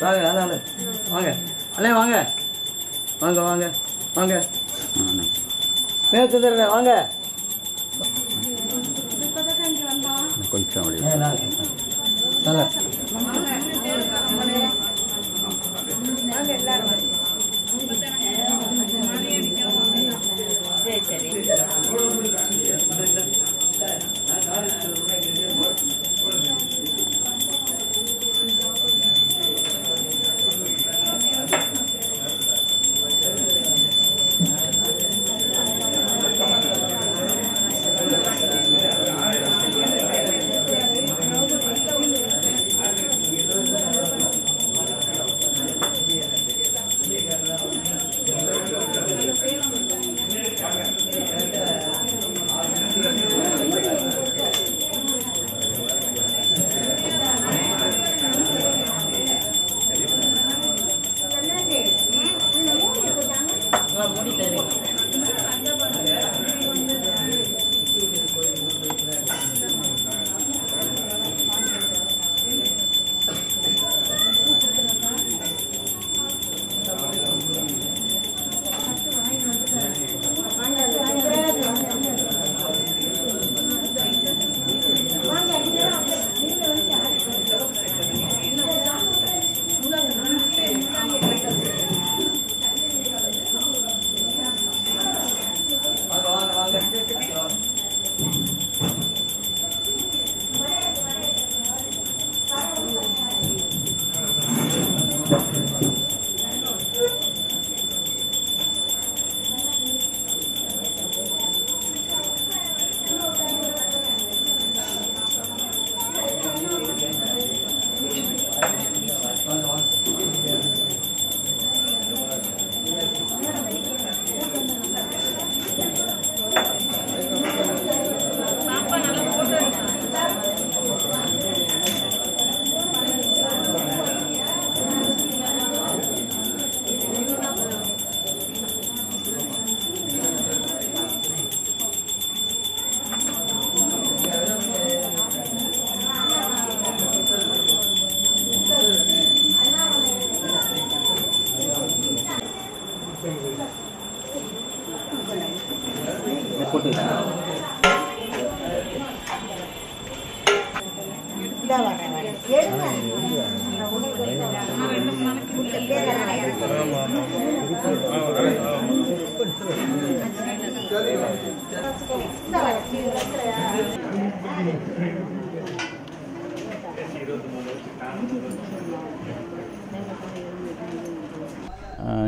வாங்க அண்ணா வாங்க அண்ணே வாங்க வாங்க வாங்க வாங்க பேசுறேன் வாங்க கொஞ்சம் சரி சரி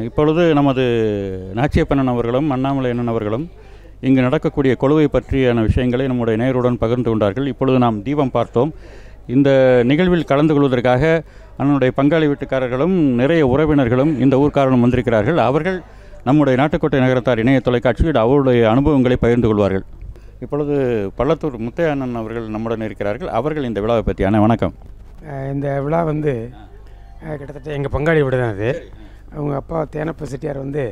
இப்பொழுது நமது நாச்சியப்பண்ணன் அவர்களும் அண்ணாமலை அண்ணன் அவர்களும் இங்கு நடக்கக்கூடிய கொலுவை பற்றியான விஷயங்களை நம்முடைய நேயருடன் பகிர்ந்து கொண்டார்கள். இப்பொழுது நாம் தீபம் பார்த்தோம். இந்த நிகழ்வில் கலந்து கொள்வதற்காக அண்ணனுடைய பங்காளி வீட்டுக்காரர்களும் நிறைய உறவினர்களும் இந்த ஊர்க்காரர்களும் வந்திருக்கிறார்கள். அவர்கள் நம்முடைய நாட்டுக்கோட்டை நகரத்தார் இணைய தொலைக்காட்சியில் அவருடைய அனுபவங்களை பகிர்ந்து கொள்வார்கள். இப்பொழுது பள்ளத்தூர் முத்தையா அண்ணன் அவர்கள் நம்முடன் இருக்கிறார்கள். அவர்கள் இந்த விழாவை பற்றியான வணக்கம். இந்த விழா வந்து கிட்டத்தட்ட எங்கள் பங்காளி வீடு தான் அது. அவங்க அப்பா தேனப்ப செட்டியார் வந்து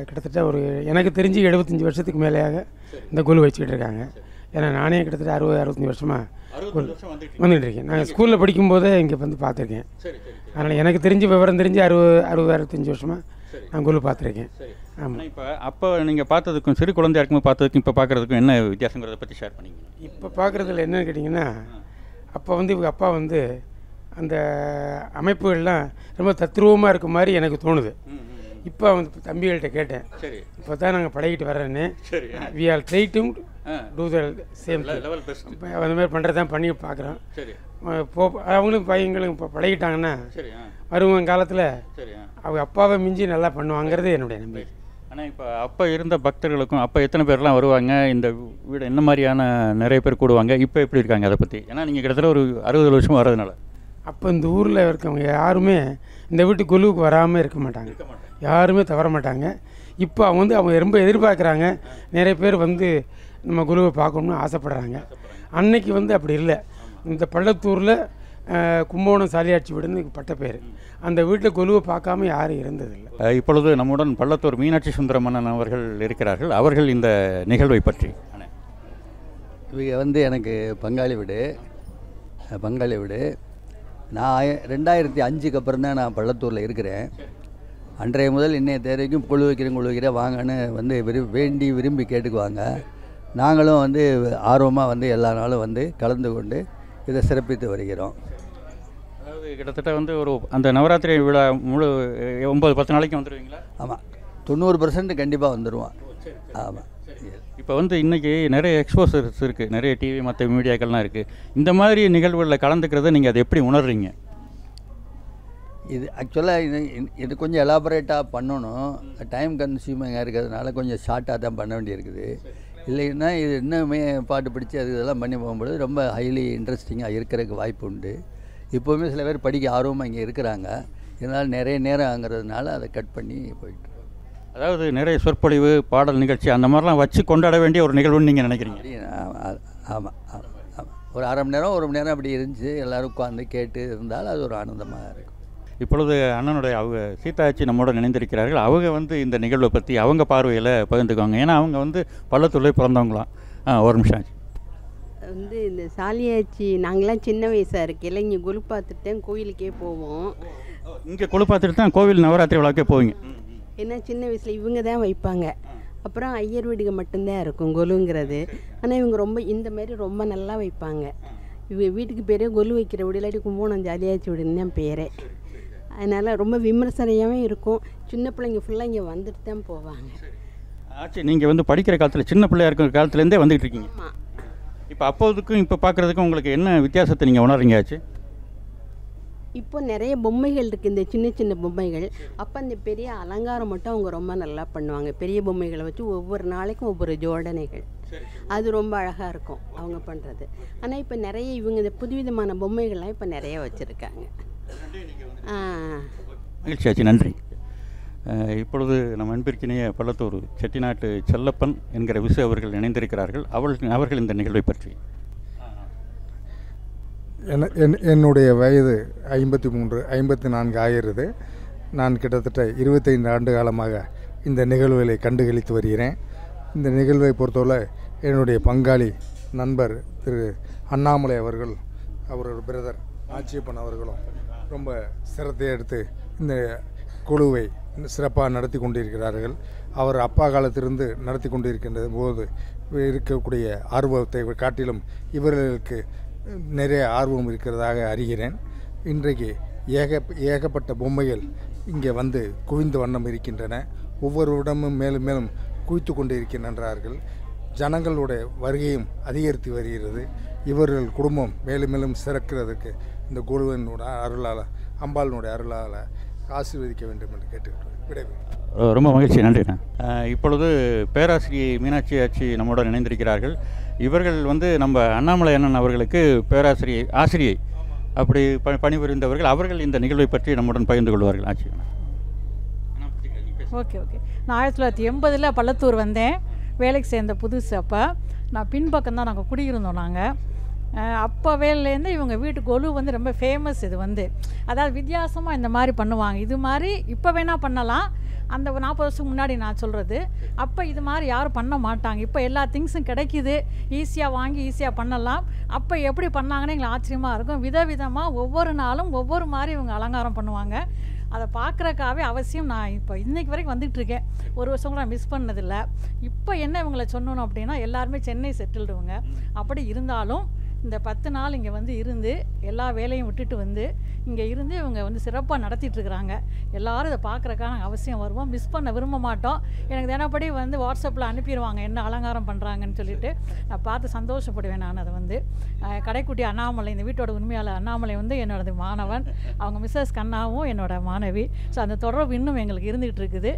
கிட்டத்தட்ட ஒரு எனக்கு தெரிஞ்சு 75 வருஷத்துக்கு மேலேயாக இந்த கொலு வச்சுக்கிட்டு இருக்காங்க. ஏன்னா நானே கிட்டத்தட்ட 60-65 வருஷமாக வந்துட்டு இருக்கேன். நான் ஸ்கூலில் படிக்கும்போதே இங்கே வந்து பார்த்துருக்கேன். அதனால் எனக்கு தெரிஞ்சு விவரம் தெரிஞ்சு 60-65 வருஷமாக நான் கொலு பார்த்துருக்கேன். ஆமாம். இப்போ அப்போ நீங்கள் பார்த்ததுக்கும் சிறு குழந்தையா இருக்கும்போது பார்த்ததுக்கும் இப்போ பார்க்குறதுக்கும் என்ன வித்தியாசங்கிறத பற்றி ஷேர் பண்ணிங்க. இப்போ பார்க்குறதுல என்னன்னு கேட்டிங்கன்னா, அப்போ வந்து இவங்க அப்பா வந்து அந்த அமைப்புகள்லாம் ரொம்ப தத்ரூபமாக இருக்க மாதிரி எனக்கு தோணுது. இப்போ வந்து தம்பிகள்கிட்ட கேட்டேன், இப்போ தான் நாங்கள் பழகிட்டு வர்றேன்னு. We are try to do the same அந்த மாதிரி பண்ணுறது தான் பண்ணி பார்க்குறோம். அவங்களும் பையங்களும் இப்போ பழகிட்டாங்கன்னா வருவங்க காலத்தில் அவங்க அப்பாவை மிஞ்சி நல்லா பண்ணுவாங்கிறது என்னுடைய நம்பிக்கை. ஆனால் இப்போ அப்போ இருந்த பக்தர்களுக்கும் அப்போ எத்தனை பேர்லாம் வருவாங்க, இந்த வீடு என்ன மாதிரியான நிறைய பேர் கூடுவாங்க, இப்போ எப்படி இருக்காங்க அதை பற்றி? ஏன்னா நீங்கள் கிட்டத்தட்ட ஒரு 60 வருஷம் வர்றதுனால. அப்போ இந்த ஊரில் இருக்கவங்க யாருமே இந்த வீட்டு கொலுவுக்கு வராமல் இருக்க மாட்டாங்க, யாருமே தவற மாட்டாங்க. இப்போ அவங்க ரொம்ப எதிர்பார்க்குறாங்க. நிறைய பேர் வந்து நம்ம கொலுவை பார்க்கணும்னு ஆசைப்படுறாங்க. அன்னைக்கு வந்து அப்படி இல்லை. இந்த பள்ளத்தூரில் கும்போணம் சாலியாட்சி வீடுன்னு பட்ட பேர். அந்த வீட்டில் கொலுவை பார்க்காம யாரும் இருந்ததில்லை. இப்பொழுது நம்முடன் பள்ளத்தூர் மீனாட்சி சுந்தரமன்னன் அவர்கள் இருக்கிறார்கள். அவர்கள் இந்த நிகழ்வை பற்றி. இவங்க வந்து எனக்கு பங்காளி வீடு. நான் 2005க்கு அப்புறம் தான் நான் பள்ளத்தூரில் இருக்கிறேன். அன்றைய முதல் இன்னைய தேவைக்கும் கொழு வைக்கிறேன் வாங்கன்னு வந்து வேண்டி விரும்பி கேட்டுக்குவாங்க. நாங்களும் வந்து ஆர்வமாக வந்து எல்லா நாளும் வந்து கலந்து கொண்டு இதை சிறப்பித்து வருகிறோம். அதாவது கிட்டத்தட்ட வந்து ஒரு அந்த நவராத்திரி விழா முழு 9-10 நாளைக்கு வந்துடுவீங்களா? ஆமாம், 90% கண்டிப்பாக வந்துடுவோம். ஆமாம். இப்போ வந்து இன்றைக்கி நிறைய எக்ஸ்போசர்ஸ் இருக்குது, நிறைய டிவி மற்ற மீடியாக்கள்லாம் இருக்குது. இந்த மாதிரி நிகழ்வுகளில் கலந்துக்கிறத நீங்கள் அதை எப்படி உணர்றீங்க? இது ஆக்சுவலாக இது கொஞ்சம் எலாபரேட்டாக பண்ணணும். டைம் கன்சியூமிங்காக இருக்கிறதுனால கொஞ்சம் ஷார்ட்டாக தான் பண்ண வேண்டியிருக்குது. இல்லைன்னா இது இன்னுமே பாட்டு பிடிச்சி அது இதெல்லாம் பண்ணி போகும்போது ரொம்ப ஹைலி இன்ட்ரெஸ்டிங்காக இருக்கிறதுக்கு வாய்ப்பு உண்டு. இப்போவுமே சில பேர் படிக்க ஆர்வமாக இங்கே இருக்கிறாங்க. இதனால் நிறைய நேரம் ஆங்கிறதுனால அதை கட் பண்ணி போயிட்டு. அதாவது நிறைய சொற்பொழிவு, பாடல் நிகழ்ச்சி அந்த மாதிரிலாம் வச்சு கொண்டாட வேண்டிய ஒரு நிகழ்வுன்னு நீங்கள் நினைக்கிறீங்க? ஆமாம். ஒரு 1/2 மணி நேரம் 1 மணி நேரம் அப்படி இருந்துச்சு, எல்லோரும் உட்காந்து கேட்டு இருந்தால் அது ஒரு ஆனந்தமாக இருக்கும். இப்பொழுது அண்ணனுடைய அவங்க சீதாச்சி நம்மோட நினைந்திருக்கிறார்கள். அவங்க வந்து இந்த நிகழ்வை பற்றி அவங்க பார்வையில் பகிர்ந்துக்குவாங்க. ஏன்னா அவங்க வந்து பள்ளத்தூர்லேயே பிறந்தவங்களாம். ஒரு நிமிஷம் ஆச்சு. வந்து இந்த சாலியாச்சி நாங்களாம் சின்ன வயசாக இருக்கையில் இங்கே கொலு பார்த்துட்டு தான் கோயிலுக்கே போவோம். இங்கே கொலு பார்த்துட்டு தான் கோவில் நவராத்திரி விழாக்கே போவீங்க? ஏன்னா சின்ன வயசில் இவங்க தான் வைப்பாங்க. அப்புறம் ஐயர் வீடுக மட்டும்தான் இருக்கும் கொலுங்கிறது. ஆனால் இவங்க ரொம்ப இந்த மாதிரி ரொம்ப நல்லா வைப்பாங்க. இவங்க வீட்டுக்கு பேரே கொலு வைக்கிற வீடு, இல்லாட்டி கும்போணம் சாலியாச்சி வீடுன்னு தான் பேரே. அதனால் ரொம்ப விமர்சனையாகவே இருக்கும். சின்ன பிள்ளைங்க ஃபுல்லாக இங்கே வந்துட்டு தான் போவாங்க. ஆச்சு, நீங்கள் வந்து படிக்கிற காலத்தில் சின்ன பிள்ளையா இருக்கிற காலத்துலேருந்தே வந்துகிட்டு இருக்கீங்க. இப்போ அப்போதுக்கும் இப்போ பார்க்குறதுக்கும் உங்களுக்கு என்ன வித்தியாசத்தை நீங்கள் உணர்றீங்க ஆச்சு? இப்போ நிறைய பொம்மைகள் இருக்குது, இந்த சின்ன சின்ன பொம்மைகள். அப்போ அந்த பெரிய அலங்காரம் மட்டும் அவங்க ரொம்ப நல்லா பண்ணுவாங்க. பெரிய பொம்மைகளை வச்சு ஒவ்வொரு நாளைக்கும் ஒவ்வொரு ஜோடனைகள், அது ரொம்ப அழகாக இருக்கும் அவங்க பண்ணுறது. ஆனால் இப்போ நிறைய இவங்க இந்த புதுவிதமான பொம்மைகள்லாம் இப்போ நிறைய வச்சுருக்காங்க. மகிழ்ச்சி ஆச்சு, நன்றி. இப்பொழுது நம்ம அன்பிற்கினிய பள்ளத்தூர் செட்டிநாட்டு செல்லப்பன் என்கிற விசு அவர்கள் இணைந்திருக்கிறார்கள். அவர்கள் இந்த நிகழ்வை பற்றி. என்னுடைய வயது 53-54 ஆகிறது. நான் கிட்டத்தட்ட 25 ஆண்டு காலமாக இந்த நிகழ்வுகளை கண்டுகளித்து வருகிறேன். இந்த நிகழ்வை பொறுத்தவரை என்னுடைய பங்காளி நண்பர் திரு அண்ணாமலை அவர்கள், அவரோட பிரதர் ஆச்சியப்பன் அவர்களும் ரொம்ப சிரத்தை எடுத்து இந்த குழுவை சிறப்பாக நடத்தி கொண்டிருக்கிறார்கள். அவர் அப்பா காலத்திலிருந்து நடத்தி கொண்டிருக்கின்ற போது இருக்கக்கூடிய ஆர்வத்தை காட்டிலும் இவர்களுக்கு நிறைய ஆர்வம் இருக்கிறதாக அறிகிறேன். இன்றைக்கு ஏகப்பட்ட பொம்மைகள் இங்கே வந்து குவிந்த வண்ணம் இருக்கின்றன. ஒவ்வொரு இடமும் மேலும் மேலும் குவித்து கொண்டு இருக்கின்றார்கள். ஜனங்களுடைய வருகையும் அதிகரித்து வருகிறது. இவர்கள் குடும்பம் மேலும் மேலும் சிறக்கிறதுக்கு இந்த குருவனுடைய அருளால், அம்பாளினுடைய அருளால் ஆசீர்வதிக்க வேண்டும் என்று கேட்டுக்கிறேன். விடைபெறுகிறேன். ரொம்ப மகிழ்ச்சி, நன்றிண்ணா. இப்பொழுது பேராசிரியை மீனாட்சி ஆச்சி நம்முடன் இணைந்திருக்கிறார்கள். இவர்கள் வந்து நம்ம அண்ணாமலை அண்ணன் அவர்களுக்கு ஆசிரியை அப்படி பணிபுரிந்தவர்கள். அவர்கள் இந்த நிகழ்வை பற்றி நம்முடன் பகிர்ந்து கொள்வார்கள். ஆட்சி. ஓகே. நான் 1980 பள்ளத்தூர் வந்தேன். வேலைக்கு சேர்ந்த புதுசு. அப்போ நான் பின்பக்கம் தான் நாங்கள் குடியிருந்தோம். நாங்கள் அப்போ வேலையிலேருந்து இவங்க வீட்டு கொலு வந்து ரொம்ப ஃபேமஸ். இது வந்து அதாவது வித்தியாசமாக இந்த மாதிரி பண்ணுவாங்க. இது மாதிரி இப்போ வேணால் பண்ணலாம். அந்த 40 வருஷம் முன்னாடி நான் சொல்கிறது, அப்போ இது மாதிரி யாரும் பண்ண மாட்டாங்க. இப்போ எல்லா திங்ஸும் கிடைக்கிது, ஈஸியாக வாங்கி ஈஸியாக பண்ணலாம். அப்போ எப்படி பண்ணாங்கன்னு எங்களுக்கு ஆச்சரியமாக இருக்கும். விதவிதமாக ஒவ்வொரு நாளும் ஒவ்வொரு மாதிரி இவங்க அலங்காரம் பண்ணுவாங்க. அதை பார்க்குறக்காவே அவசியம் நான் இப்போ இன்றைக்கு வரைக்கும் வந்துகிட்ருக்கேன். ஒரு வருஷம் கூட நான் மிஸ் பண்ணதில்லை. இப்போ என்ன இவங்களை சொன்னோம் அப்படின்னா, எல்லாருமே சென்னை செட்டில்டுவங்க. அப்படி இருந்தாலும் இந்த 10 நாள் இங்கே வந்து இருந்து எல்லா வேலையும் விட்டுட்டு வந்து இங்கே இருந்து இவங்க வந்து சிறப்பாக நடத்திட்டுருக்குறாங்க. எல்லோரும் இதை பார்க்குறக்கான அவசியம் வருவோம். மிஸ் பண்ண விரும்ப மாட்டோம். எனக்கு தினப்படி வந்து வாட்ஸ்அப்பில் அனுப்பிடுவாங்க என்ன அலங்காரம் பண்ணுறாங்கன்னு சொல்லிட்டு. நான் பார்த்து சந்தோஷப்படுவேன். நான் அதை வந்து கடைக்குட்டி அண்ணாமலை, இந்த வீட்டோட உண்மையாளர் அண்ணாமலை வந்து என்னோடது மாணவன். அவங்க மிஸ்ஸஸ் கண்ணாவும் என்னோட மாணவி. ஸோ அந்த தொடர்பு இன்னும் எங்களுக்கு இருந்துகிட்டு இருக்குது.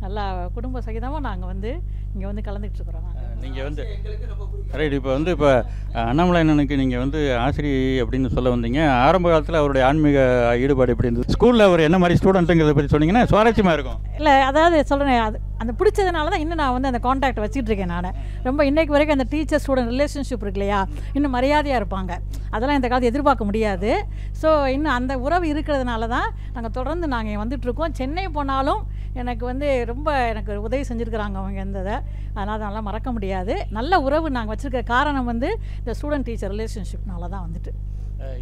நல்லா குடும்ப சகிதமாக நாங்கள் வந்து இங்கே வந்து கலந்துக்கிட்டு இருக்கிறோம். நீங்கள் வந்து ரைட். இப்போ அண்ணாமலை அண்ணனுக்கு நீங்கள் வந்து ஆசிரியை அப்படின்னு சொல்ல வந்தீங்க. ஆரம்ப காலத்தில் அவருடைய ஆன்மீக ஈடுபாடு எப்படி இருந்தது? ஸ்கூலில் அவர் என்ன மாதிரி ஸ்டூடெண்ட்டுங்கிறத பற்றி சொன்னீங்கன்னா சுவாரஸ்யமாக இருக்கும். இல்லை, அதாவது சொல்கிறேன், அது அந்த பிடிச்சதுனால தான் இன்னும் நான் வந்து அந்த கான்டாக்ட் வச்சுட்டு இருக்கேன். நான் ரொம்ப இன்றைக்கு வரைக்கும் அந்த டீச்சர் ஸ்டூடெண்ட் ரிலேஷன்ஷிப் இருக்கு இல்லையா, இன்னும் மரியாதையாக இருப்பாங்க. அதெல்லாம் இந்த காலத்து எதிர்பார்க்க முடியாது. ஸோ இன்னும் அந்த உறவு இருக்கிறதுனால தான் நாங்கள் தொடர்ந்து நாங்கள் வந்துட்டுருக்கோம். சென்னை போனாலும் எனக்கு வந்து ரொம்ப எனக்கு உதவி செஞ்சுருக்கிறாங்க அவங்க இருந்ததை. அதனால் அதெல்லாம் மறக்க முடியாது. நல்ல உறவு நாங்கள் வச்சுருக்க காரணம் வந்து இந்த ஸ்டூடெண்ட் டீச்சர் ரிலேஷன்ஷிப்னால தான் வந்துட்டு.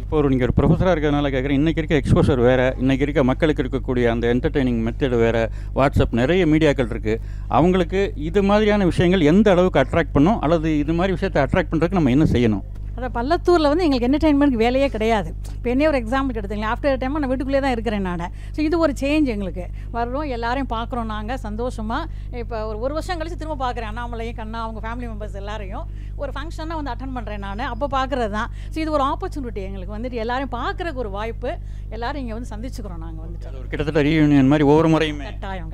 இப்போ நீங்கள் ஒரு ப்ரொஃபஸராக இருக்கிறதுனால கேட்குறேன், இன்றைக்கி இருக்க எக்ஸ்போஷர் வேறு, இன்றைக்கி இருக்க மக்களுக்கு இருக்கக்கூடிய அந்த என்டர்டெய்னிங் மெத்தட் வேறு, வாட்ஸ்அப் நிறைய மீடியாக்கள் இருக்குது. அவங்களுக்கு இது மாதிரியான விஷயங்கள் எந்த அளவுக்கு அட்ராக்ட் பண்ணும், அல்லது இது மாதிரி விஷயத்தை அட்ராக்ட் பண்ணுறதுக்கு நம்ம என்ன செய்யணும்? அதை பள்ளத்தூரில் வந்து எங்களுக்கு என்டர்டெயின்மெண்ட்க்கு வேலையே கிடையாது. இப்போ என்ன ஒரு எக்ஸாம்பிள் எடுத்துங்களேன், ஆஃப்டர் டைம் நான் வீட்டுக்குள்ளே தான் இருக்கிறேன் நான். ஸோ இது ஒரு சேஞ்ச் எங்களுக்கு. வர்றோம், எல்லாரையும் பார்க்குறோம் நாங்கள் சந்தோஷமாக. இப்போ ஒரு வருஷம் கழிச்சு திரும்ப பார்க்குறேன் அண்ணாமலையும் கண்ணா அவங்க ஃபேமிலி மெம்பர்ஸ் எல்லாரையும். ஒரு ஃபங்க்ஷனாக வந்து அட்டன் பண்ணுறேன் நான். அப்போ பார்க்குறது தான். ஸோ இது ஒரு ஆப்பர்ச்சுனிட்டி எங்களுக்கு வந்துட்டு, எல்லாரையும் பார்க்குறக்கு ஒரு வாய்ப்பு. எல்லோரும் இங்கே வந்து சந்திச்சுக்கிறோம் நாங்கள் வந்துட்டு. ஒரு கிட்டத்தட்ட ரீயூனியன் மாதிரி ஒவ்வொரு முறையுமே கட்டாயம்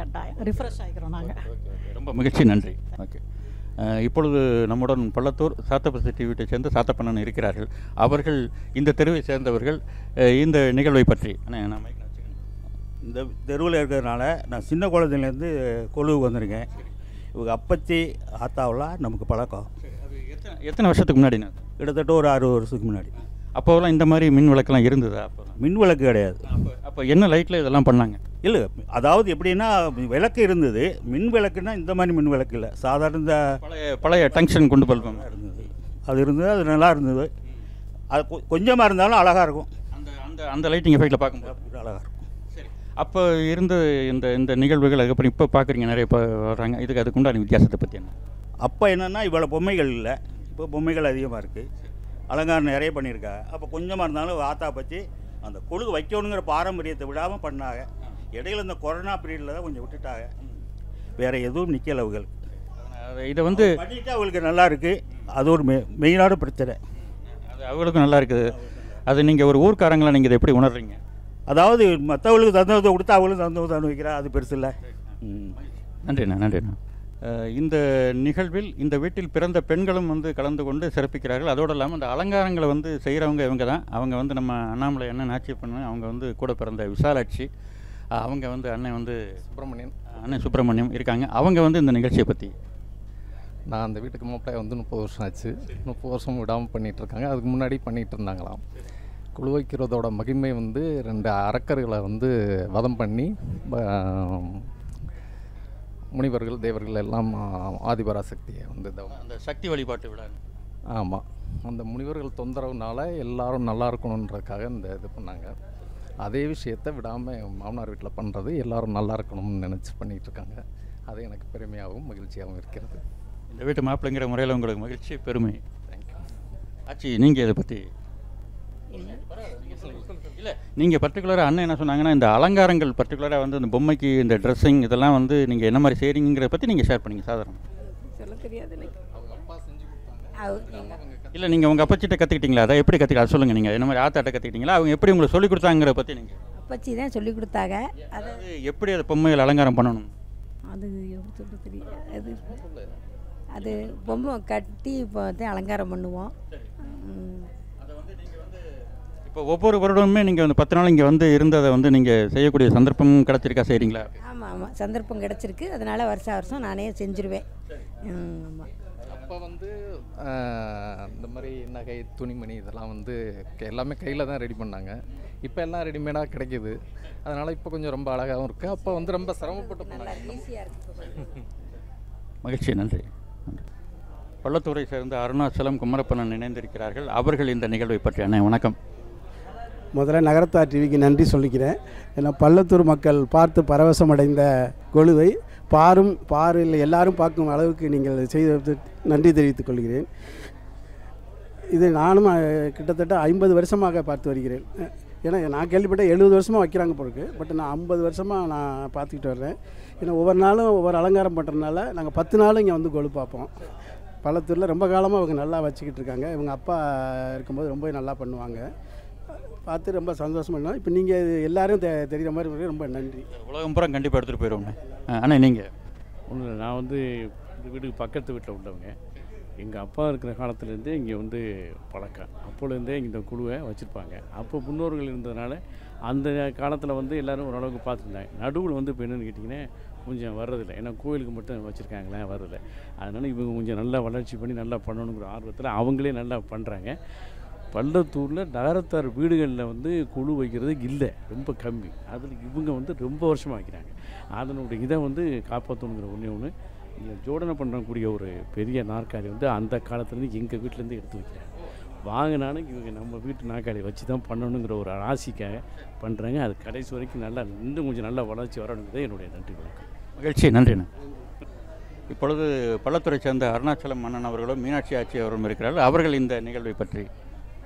ரிஃப்ரெஷ் ஆகிக்கிறோம் நாங்கள். ரொம்ப மகிழ்ச்சி, நன்றி. ஓகே. இப்பொழுது நம்முடன் பள்ளத்தூர் சாத்தப்பட்டி வீட்டை சேர்ந்த சாத்தப்பண்ணன் இருக்கிறார்கள். அவர்கள் இந்த தெருவை சேர்ந்தவர்கள். இந்த நிகழ்வை பற்றி இந்த தெருவில் இருக்கிறதுனால நான் சின்ன குழந்தைலேருந்து கொழுவுக்கு வந்திருக்கேன். இவங்க அப்பச்சி ஆத்தாவெல்லாம் நமக்கு பழக்கம். எத்தனை வருஷத்துக்கு முன்னாடி? கிட்டத்தட்ட ஒரு 60 வருஷத்துக்கு முன்னாடி. அப்போலாம் இந்த மாதிரி மின் விளக்கெல்லாம் இருந்ததா? அப்போ மின் விளக்கு கிடையாது. அப்போ என்ன லைட்டில் இதெல்லாம் பண்ணாங்க? இல்லை, அதாவது எப்படின்னா விளக்கு இருந்தது. மின் விளக்குன்னா இந்த மாதிரி மின் விளக்கு இல்லை, சாதாரண இந்த பழைய டங்ஷன் கொண்டு பல்பம் இருந்தது. அது இருந்தது, அது நல்லா இருந்தது. அது கொஞ்சமாக இருந்தாலும் அழகாக இருக்கும். அந்த லைட்டிங் எஃபெக்டில் பார்க்கும்போது அழகாக இருக்கும். சரி, அப்போ இருந்த இந்த நிகழ்வுகள் அதுக்கப்புறம் இப்போ பார்க்குறீங்க நிறைய வர்றாங்க. அதுக்கு உண்டான வித்தியாசத்தை பற்றி என்ன? அப்போ என்னென்னா இவ்வளோ பொம்மைகள் இல்லை, இப்போ பொம்மைகள் அதிகமாக இருக்குது, அலங்காரம் நிறைய பண்ணியிருக்காங்க. அப்போ கொஞ்சமாக இருந்தாலும் ஆத்தா பற்றி அந்த கொழுகு வைக்கணுங்கிற பாரம்பரியத்தை விடாமல் பண்ணாங்க. இடையில இந்த கொரோனா பீரியடில் தான் கொஞ்சம் விட்டுட்டாங்க. வேறு எதுவும் நிற்கலை அவங்களுக்கு. இதை வந்து பண்ணிட்டு அவங்களுக்கு நல்லா இருக்குது. அது ஒரு மெயினான பிரச்சனை. அது அவங்களுக்கும் நல்லா இருக்குது. அது நீங்கள் ஒரு ஊர்க்காரங்களை நீங்கள் இதை எப்படி உணர்றீங்க? அதாவது மற்றவங்களுக்கு சந்தோஷத்தை கொடுத்து அவங்களும் சந்தோஷம் அனுபவிக்கிறா, அது பெருசு இல்லை. நன்றிண்ணா. இந்த நிகழ்வில் இந்த வீட்டில் பிறந்த பெண்களும் வந்து கலந்து கொண்டு சிறப்பிக்கிறார்கள். அதோடு இல்லாமல் அந்த அலங்காரங்களை வந்து செய்கிறவங்க இவங்க தான். அவங்க வந்து நம்ம அண்ணாமலை அண்ணன் ஆட்சி பண்ண அவங்க வந்து கூட பிறந்த விசாலாட்சி, அவங்க வந்து அண்ணன் சுப்பிரமணியம் இருக்காங்க. அவங்க வந்து இந்த நிகழ்ச்சியை பற்றி, நான் அந்த வீட்டுக்கு மாப்பிள்ளை வந்து 30 வருஷம் ஆச்சு. 30 வருஷம் விடாமல் பண்ணிகிட்ருக்காங்க. அதுக்கு முன்னாடி பண்ணிகிட்டு இருந்தாங்களாம். குழு வைக்கிறதோட மகிமை வந்து 2 அரக்கர்களை வந்து வதம் பண்ணி முனிவர்கள் தேவர்கள் எல்லாம் ஆதிபராசக்தியை வந்து அந்த சக்தி வழிபாட்டு விழா. ஆமாம், அந்த முனிவர்கள் தொந்தரவுனால எல்லாரும் நல்லா இருக்கணுன்றதுக்காக இந்த இது பண்ணாங்க. அதே விஷயத்தை விடாமல் மாமனார் வீட்டில் பண்ணுறது எல்லோரும் நல்லா இருக்கணும்னு நினச்சி பண்ணிகிட்ருக்காங்க. அது எனக்கு பெருமையாகவும் மகிழ்ச்சியாகவும் இருக்கிறது. இந்த வீட்டு மாப்பிள்ளைங்கிற முறையில் உங்களுக்கு மகிழ்ச்சி, பெருமை. தேங்க்யூ. ஆச்சி, நீங்கள் இதை பற்றி? இல்லை நீங்கள் பர்டிகுலராக அண்ணன் என்ன சொன்னாங்கன்னா இந்த அலங்காரங்கள் பர்டிகுலராக வந்து இந்த பொம்மைக்கு இந்த ட்ரெஸ்ஸிங் இதெல்லாம் வந்து நீங்கள் என்ன மாதிரி செய்கிறீங்கிறத பற்றி நீங்கள் ஷேர் பண்ணிங்க சாதாரணம். சொல்ல தெரியாது எனக்கு. இல்லை நீங்கள் உங்கள் அப்பச்சிட்ட கற்றுக்கிட்டீங்களா? அதை எப்படி கற்றுக்கலாம் சொல்லுங்கள். நீங்கள் என்ன மாதிரி ஆத்தாட்ட கற்றுக்கிட்டீங்களா? அவங்க எப்படி உங்களுக்கு சொல்லிக் கொடுத்தாங்கிறத பற்றி நீங்கள். அப்பச்சி தான் சொல்லி கொடுத்தாங்க. அது எப்படி அது பொம்மைகள் அலங்காரம் பண்ணணும் அது எப்படி சொல்ல தெரியும். அது பொம்மை கட்டி இப்போ தான் அலங்காரம் பண்ணுவோம். இப்போ ஒவ்வொரு வருடமுமே நீங்கள் வந்து 10 நாள் இங்கே வந்து இருந்ததை வந்து நீங்கள் செய்யக்கூடிய சந்தர்ப்பம் கிடச்சிருக்கா? செய்கிறீங்களா? ஆமாம் ஆமாம், சந்தர்ப்பம் கிடச்சிருக்கு. அதனால் வருஷம் நானே செஞ்சுருவேன். ஆமாம். அப்போ வந்து இந்த மாதிரி நகை துணிமணி இதெல்லாம் வந்து எல்லாமே கையில் தான் ரெடி பண்ணாங்க. இப்போ எல்லாம் ரெடிமேடாக கிடைக்கிது. அதனால் இப்போ கொஞ்சம் ரொம்ப அழகாகவும் இருக்குது. அப்போ வந்து ரொம்ப சிரமப்பட்டு பண்ணாங்க. ஈஸியாக இருக்குது. மகிழ்ச்சி. நன்றி. பள்ளத்தூரை சேர்ந்த அருணாச்சலம் குமரப்பண்ணன் இணைந்திருக்கிறார்கள். அவர்கள் இந்த நிகழ்வை பற்றி. அண்ணே வணக்கம். முதல்ல நகரத்தார் டிவிக்கு நன்றி சொல்லிக்கிறேன். ஏன்னா பள்ளத்தூர் மக்கள் பார்த்து பரவசமடைந்த கொலுவை பாரில் எல்லாரும் பார்க்கும் அளவுக்கு நீங்கள் செய்த நன்றி தெரிவித்துக் கொள்கிறேன். இது நானும் கிட்டத்தட்ட 50 வருஷமாக பார்த்து வருகிறேன். ஏன்னா நான் கேள்விப்பட்ட 70 வருஷமாக வைக்கிறாங்க போருக்கு. பட் நான் 50 வருஷமாக நான் பார்த்துக்கிட்டு வர்றேன். ஏன்னா ஒவ்வொரு நாளும் ஒவ்வொரு அலங்காரம் பண்ணுறதுனால நாங்கள் 10 நாளும் இங்கே வந்து கொலு பார்ப்போம். பள்ளத்தூரில் ரொம்ப காலமாக அவங்க நல்லா வச்சுக்கிட்டு இருக்காங்க. இவங்க அப்பா இருக்கும்போது ரொம்ப நல்லா பண்ணுவாங்க. பார்த்து ரொம்ப சந்தோஷம் பண்ணோம். இப்போ நீங்கள் எல்லோரும் தெரிகிற மாதிரி ரொம்ப நன்றி. உலகம் பூரா கண்டிப்பாக எடுத்துகிட்டு போயிடுவோங்க. ஆனால் நீங்கள் ஒன்று நான் வந்து இந்த வீட்டுக்கு பக்கத்து வீட்டில் உள்ளவங்க. எங்கள் அப்பா இருக்கிற காலத்துலேருந்தே இங்கே வந்து பழக்கம். அப்போலேருந்தே இந்த குழுவை வச்சுருப்பாங்க. அப்போ முன்னோர்கள் இருந்ததுனால அந்த காலத்தில் வந்து எல்லோரும் ஓரளவுக்கு பார்த்துருந்தாங்க. நடுவில் வந்து இப்போ என்னென்னு கேட்டிங்கன்னா கொஞ்சம் வர்றதில்லை. ஏன்னா கோயிலுக்கு மட்டும் வச்சுருக்காங்களே வரதில்லை. அதனால் இவங்க கொஞ்சம் நல்லா வளர்ச்சி பண்ணி நல்லா பண்ணணுங்கிற ஆர்வத்தில் அவங்களே நல்லா பண்ணுறாங்க. பள்ளத்தூரில் நகரத்தார் வீடுகளில் வந்து குழு வைக்கிறது இல்லை, ரொம்ப கம்மி. அதில் இவங்க வந்து ரொம்ப வருஷமாக வைக்கிறாங்க. அதனுடைய இதை வந்து காப்பாற்றணுங்கிற ஒன்று இங்கே ஜோடனை பண்ணக்கூடிய ஒரு பெரிய நாற்காலி வந்து அந்த காலத்துலேருந்து எங்கள் வீட்டிலேருந்து எடுத்து வைக்கிறாங்க. வாங்கினாலும் இவங்க நம்ம வீட்டு நாற்காலி வச்சு தான் பண்ணணுங்கிற ஒரு ஆசைக்காக பண்ணுறாங்க. அது கடைசி வரைக்கும் நல்லா இன்னும் கொஞ்சம் நல்லா வளர்ச்சி வரணுங்கிறதே என்னுடைய நன்றி வணக்கம். மகிழ்ச்சி. நன்றிண்ணா. இப்பொழுது பள்ளத்தூரை சேர்ந்த அருணாச்சலம் மன்னன் அவர்களும் மீனாட்சி ஆட்சி அவரும் இருக்கிறார்கள். அவர்கள் இந்த நிகழ்வை பற்றி.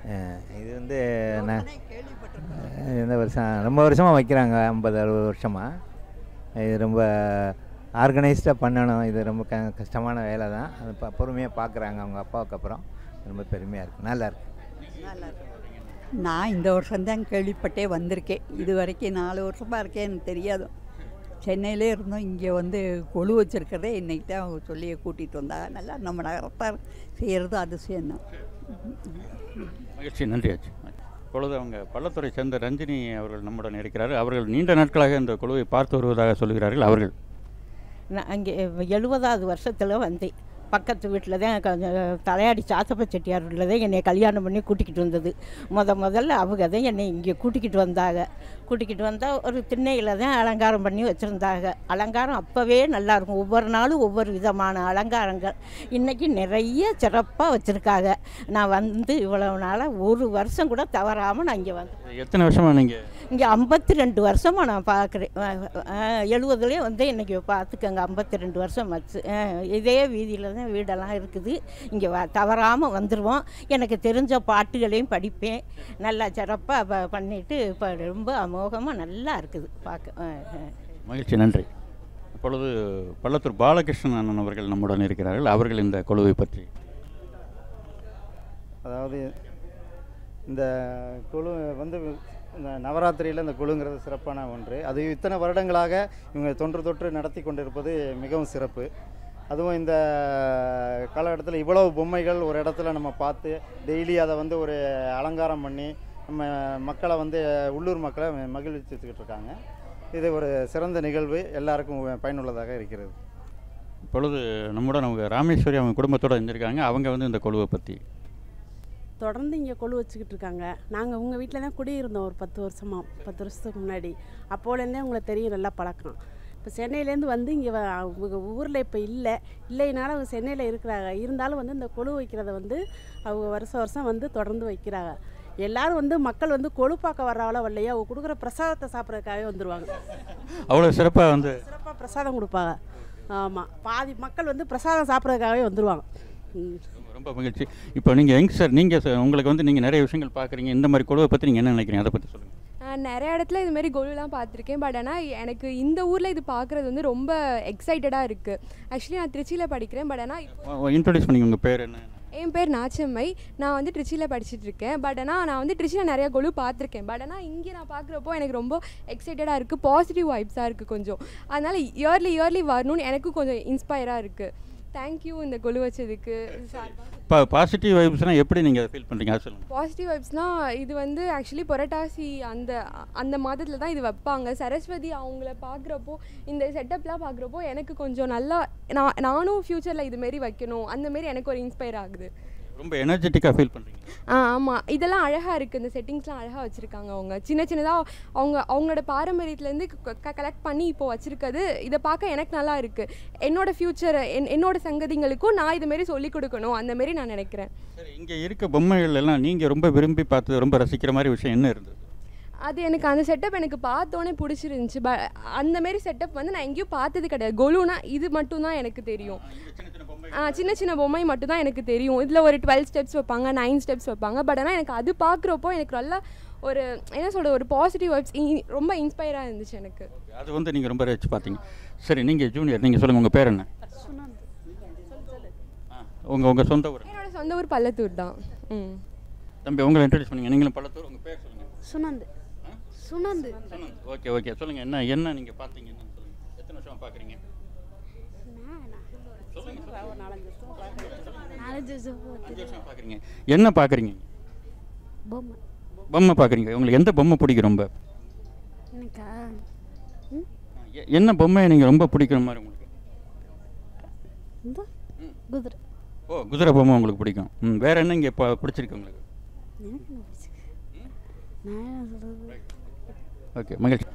இது வந்து இந்த வருஷம் ரொம்ப வருஷமாக வைக்கிறாங்க. 50-60 வருஷமாக. இது ரொம்ப ஆர்கனைஸ்டாக பண்ணணும். இது ரொம்ப கஷ்டமான வேலை தான். அது பொறுமையாக பார்க்குறாங்க அவங்க அப்பாவுக்கு அப்புறம். ரொம்ப பெருமையாக இருக்குது. நல்லாயிருக்கு. நான் இந்த வருஷம்தான் கேள்விப்பட்டே வந்திருக்கேன். இது வரைக்கும் 4 வருஷமாக இருக்கேன். எனக்கு தெரியாது. சென்னையிலே இருந்தோம். இங்கே வந்து கொலு வச்சுருக்கிறதே இன்றைக்கி தான் அவங்க சொல்லி கூட்டிகிட்டு வந்தாங்க. நல்லா நம்ம நகரத்தார் செய்கிறது அதிசயம் தான். மகிழ்ச்சி. நன்றி ஆச்சு. இப்பொழுது அவங்க பள்ளத்தூரை சேர்ந்த ரஞ்சினி அவர்கள் நம்முடன் இருக்கிறார். அவர்கள் நீண்ட நாட்களாக இந்த குழுவை பார்த்து வருவதாக சொல்கிறார்கள். அவர்கள் நான் அங்கே 70வது வருஷத்தில் வந்தேன். பக்கத்து வீட்டில் தான் தலையாடி சாத்தப்ப செட்டியாரில் தான் என்னை கல்யாணம் பண்ணி கூட்டிக்கிட்டு வந்தது. முதல்ல அவங்க தான் என்னை இங்கே கூட்டிக்கிட்டு வந்தாங்க. கூட்டிக்கிட்டு வந்தால் ஒரு திண்ணையில் தான் அலங்காரம் பண்ணி வச்சுருந்தாங்க. அலங்காரம் அப்போவே நல்லாயிருக்கும். ஒவ்வொரு நாளும் ஒவ்வொரு விதமான அலங்காரங்கள். இன்றைக்கி நிறைய சிறப்பாக வச்சுருக்காங்க. நான் வந்து இவ்வளவு நாளாக ஒரு வருஷம் கூட தவறாமல் நான் இங்கே வந்து. எத்தனை வருஷமாக நீங்கள் இங்கே? 52 வருஷமாக நான் பார்க்குறேன். 70லேயே வந்து இன்றைக்கி பார்த்துக்கங்க 52 வருஷம் ஆச்சு. இதே வீதியில் தான் வீடெல்லாம் இருக்குது. இங்கே தவறாமல் வந்துடுவோம். எனக்கு தெரிஞ்ச பாட்டுகளையும் படிப்பேன். நல்லா சிறப்பாக பண்ணிவிட்டு இப்போ ரொம்ப அமோகமாக நல்லா இருக்குது பார்க்க. மகிழ்ச்சி. நன்றி. இப்பொழுது பள்ளத்தூர் பாலகிருஷ்ணன் அண்ணன் அவர்கள் நம்முடன் இருக்கிறார்கள். அவர்கள் இந்த குழுவை பற்றி. அதாவது இந்த குழு வந்து இந்த நவராத்திரியில் இந்த குழுங்கிறது சிறப்பான ஒன்று. அது இத்தனை வருடங்களாக இவங்க தொன்று நடத்தி கொண்டிருப்பது மிகவும் சிறப்பு. அதுவும் இந்த காலகட்டத்தில் இவ்வளவு பொம்மைகள் ஒரு இடத்துல நம்ம பார்த்து டெய்லி அதை வந்து ஒரு அலங்காரம் பண்ணி நம்ம மக்களை வந்து உள்ளூர் மக்களை மகிழ்விச்சுக்கிட்டு இருக்காங்க. இது ஒரு சிறந்த நிகழ்வு. எல்லாருக்கும் பயனுள்ளதாக இருக்கிறது. இப்பொழுது நம்முடன் அவங்க ராமேஸ்வரி அவங்க குடும்பத்தோடு இருந்திருக்காங்க. அவங்க வந்து இந்த குழுவை பற்றி. தொடர்ந்து இங்கே கொலு வச்சுக்கிட்டு இருக்காங்க. நாங்கள் உங்கள் வீட்டில் தான் குடியிருந்தோம் ஒரு 10 வருஷத்துக்கு முன்னாடி. அப்போலேருந்தே உங்களுக்கு தெரியும் நல்லா பழக்கம். இப்போ சென்னையிலேருந்து வந்து இங்கே ஊரில் இப்போ இல்லைனால அவங்க சென்னையில் இருக்கிறாங்க. இருந்தாலும் வந்து இந்த கொலு வைக்கிறத வந்து அவங்க வருஷம் வந்து தொடர்ந்து வைக்கிறாங்க. எல்லோரும் வந்து மக்கள் வந்து கொலு பார்க்க வர்றாங்களோ வரலையா அவங்க கொடுக்குற பிரசாதத்தை சாப்பிட்றதுக்காகவே வந்துடுவாங்க. அவ்வளோ சிறப்பாக பிரசாதம் கொடுப்பாங்க. ஆமாம், பாதி மக்கள் வந்து பிரசாதம் சாப்பிட்றதுக்காகவே வந்துடுவாங்க. ரொம்ப மகிழ்ச்சி. இப்போ நீங்கள் யங்ஸ்டர், நீங்கள் உங்களுக்கு வந்து நீங்கள் நிறைய விஷயங்கள் பார்க்குறீங்க. இந்த மாதிரி கொழுவை பற்றி நீங்கள் என்ன நினைக்கிறீங்க, அதை பற்றி சொல்லுங்கள். நிறைய இடத்துல இதுமாரி கொலுலாம் பார்த்துருக்கேன். பட் ஆனால் எனக்கு இந்த ஊரில் இது பார்க்குறது வந்து ரொம்ப எக்ஸைட்டடாக இருக்குது. ஆக்சுவலி நான் திருச்சியில் படிக்கிறேன். பட் ஆனால் இன்ட்ரோடியூஸ் பண்ணி உங்கள் பேர் என்ன? என் பேர் நாச்சம்மை. நான் வந்து திருச்சியில் படிச்சுட்டு இருக்கேன். பட் ஆனால் நான் வந்து திருச்சியில் நிறையா கொலு பார்த்துருக்கேன். பட் ஆனால் இங்கே நான் பார்க்குறப்போ எனக்கு ரொம்ப எக்ஸைட்டடாக இருக்குது, பாசிட்டிவ் வைப்ஸாக இருக்குது கொஞ்சம். அதனால் இயர்லி வரணும்னு எனக்கு கொஞ்சம் இன்ஸ்பயராக இருக்குது. தேங்க்யூ இந்த கொலு வச்சதுக்கு. இப்போ பாசிட்டிவ் வைப்ஸ்னால் எப்படி நீங்கள் ஃபீல் பண்ணுறீங்க, அது சொல்லுங்கள். பாசிட்டிவ் வைப்ஸ்னால் இது வந்து ஆக்சுவலி புரட்டாசி அந்த மாதத்தில் தான் இது வைப்பாங்க. சரஸ்வதி அவங்கள பார்க்குறப்போ, இந்த செட்டப்லாம் பார்க்குறப்போ எனக்கு கொஞ்சம் நல்லா நானும் ஃப்யூச்சரில் இதுமாரி வைக்கணும், அந்தமாரி எனக்கு ஒரு இன்ஸ்பயர் ஆகுது. ரொம்ப எனர்ஜெட்டிக்காக ஃபீல் பண்ணுறீங்க. ஆமாம், இதெல்லாம் அழகாக இருக்குது. இந்த செட்டிங்ஸ்லாம் அழகாக வச்சுருக்காங்க. அவங்க சின்னதாக அவங்களோட பாரம்பரியத்துலேருந்து கலெக்ட் பண்ணி இப்போ வச்சுருக்கிறது, இதை பார்க்க எனக்கு நல்லா இருக்குது. என்னோடய ஃப்யூச்சர் என்னோட சங்கதிகளுக்கும் நான் இதுமாரி சொல்லிக் கொடுக்கணும், அந்தமாரி நான் நினைக்கிறேன். சரி, இங்கே இருக்க பொம்மைகள் எல்லாம் நீங்கள் ரொம்ப விரும்பி பார்த்து ரொம்ப ரசிக்கிற மாதிரி விஷயம் என்ன இருந்தது? அது எனக்கு அந்த செட்டப் எனக்கு பார்த்தோன்னே பிடிச்சிருந்துச்சி. அந்தமாரி செட்டப் வந்து நான் எங்கேயும் பார்த்தது கிடையாது. கொலுனா இது மட்டும்தான் எனக்கு தெரியும். சின்ன பொம்மை மட்டும்தான் எனக்கு தெரியும். இதில் ஒரு 12 ஸ்டெப்ஸ் வைப்பாங்க, 9 ஸ்டெப்ஸ் வைப்பாங்க. பட் ஆனால் எனக்கு அது பார்க்குறப்போ எனக்கு நல்லா ஒரு என்ன சொல்கிறது, ஒரு பாசிட்டிவ் வைப்ஸ் ரொம்ப இன்ஸ்பயராக இருந்துச்சு எனக்கு. அது வந்து நீங்கள் ரொம்ப ரசிச்சு பார்த்தீங்க. சரி, நீங்கள் ஜூனியர், நீங்கள் சொல்லுங்கள், உங்கள் பேர் என்ன? உங்கள் சொந்த ஊர்? என்னோட சொந்த ஊர் பள்ளத்தூர் தான். தம்பி, உங்களை இன்ட்ரோடியூஸ் பண்ணுங்கள். நீங்களும் பள்ளத்தூர், உங்கள் பேர் சொல்லுங்கள். சுனந்து. ஓகே சொல்லுங்கள், என்ன நீங்கள் பார்த்தீங்க, என்னன்னு சொல்லுங்கள். எத்தனை வருஷமாக பார்க்குறீங்க? 4 வருஷம் பார்க்குறீங்க. என்ன பார்க்குறீங்க? பொம்மை பார்க்குறீங்க. உங்களுக்கு எந்த பொம்மை பிடிக்கும் ரொம்ப? எனக்கா என்ன பொம்மை நீங்கள் ரொம்ப பிடிக்கிற மாதிரி உங்களுக்கு? குதிரை. குதிரை பொம்மை உங்களுக்கு பிடிக்கும். வேற என்ன இங்கே இப்போ பிடிச்சிருக்கு உங்களுக்கு? ஓகே, மகிழ்ச்சி.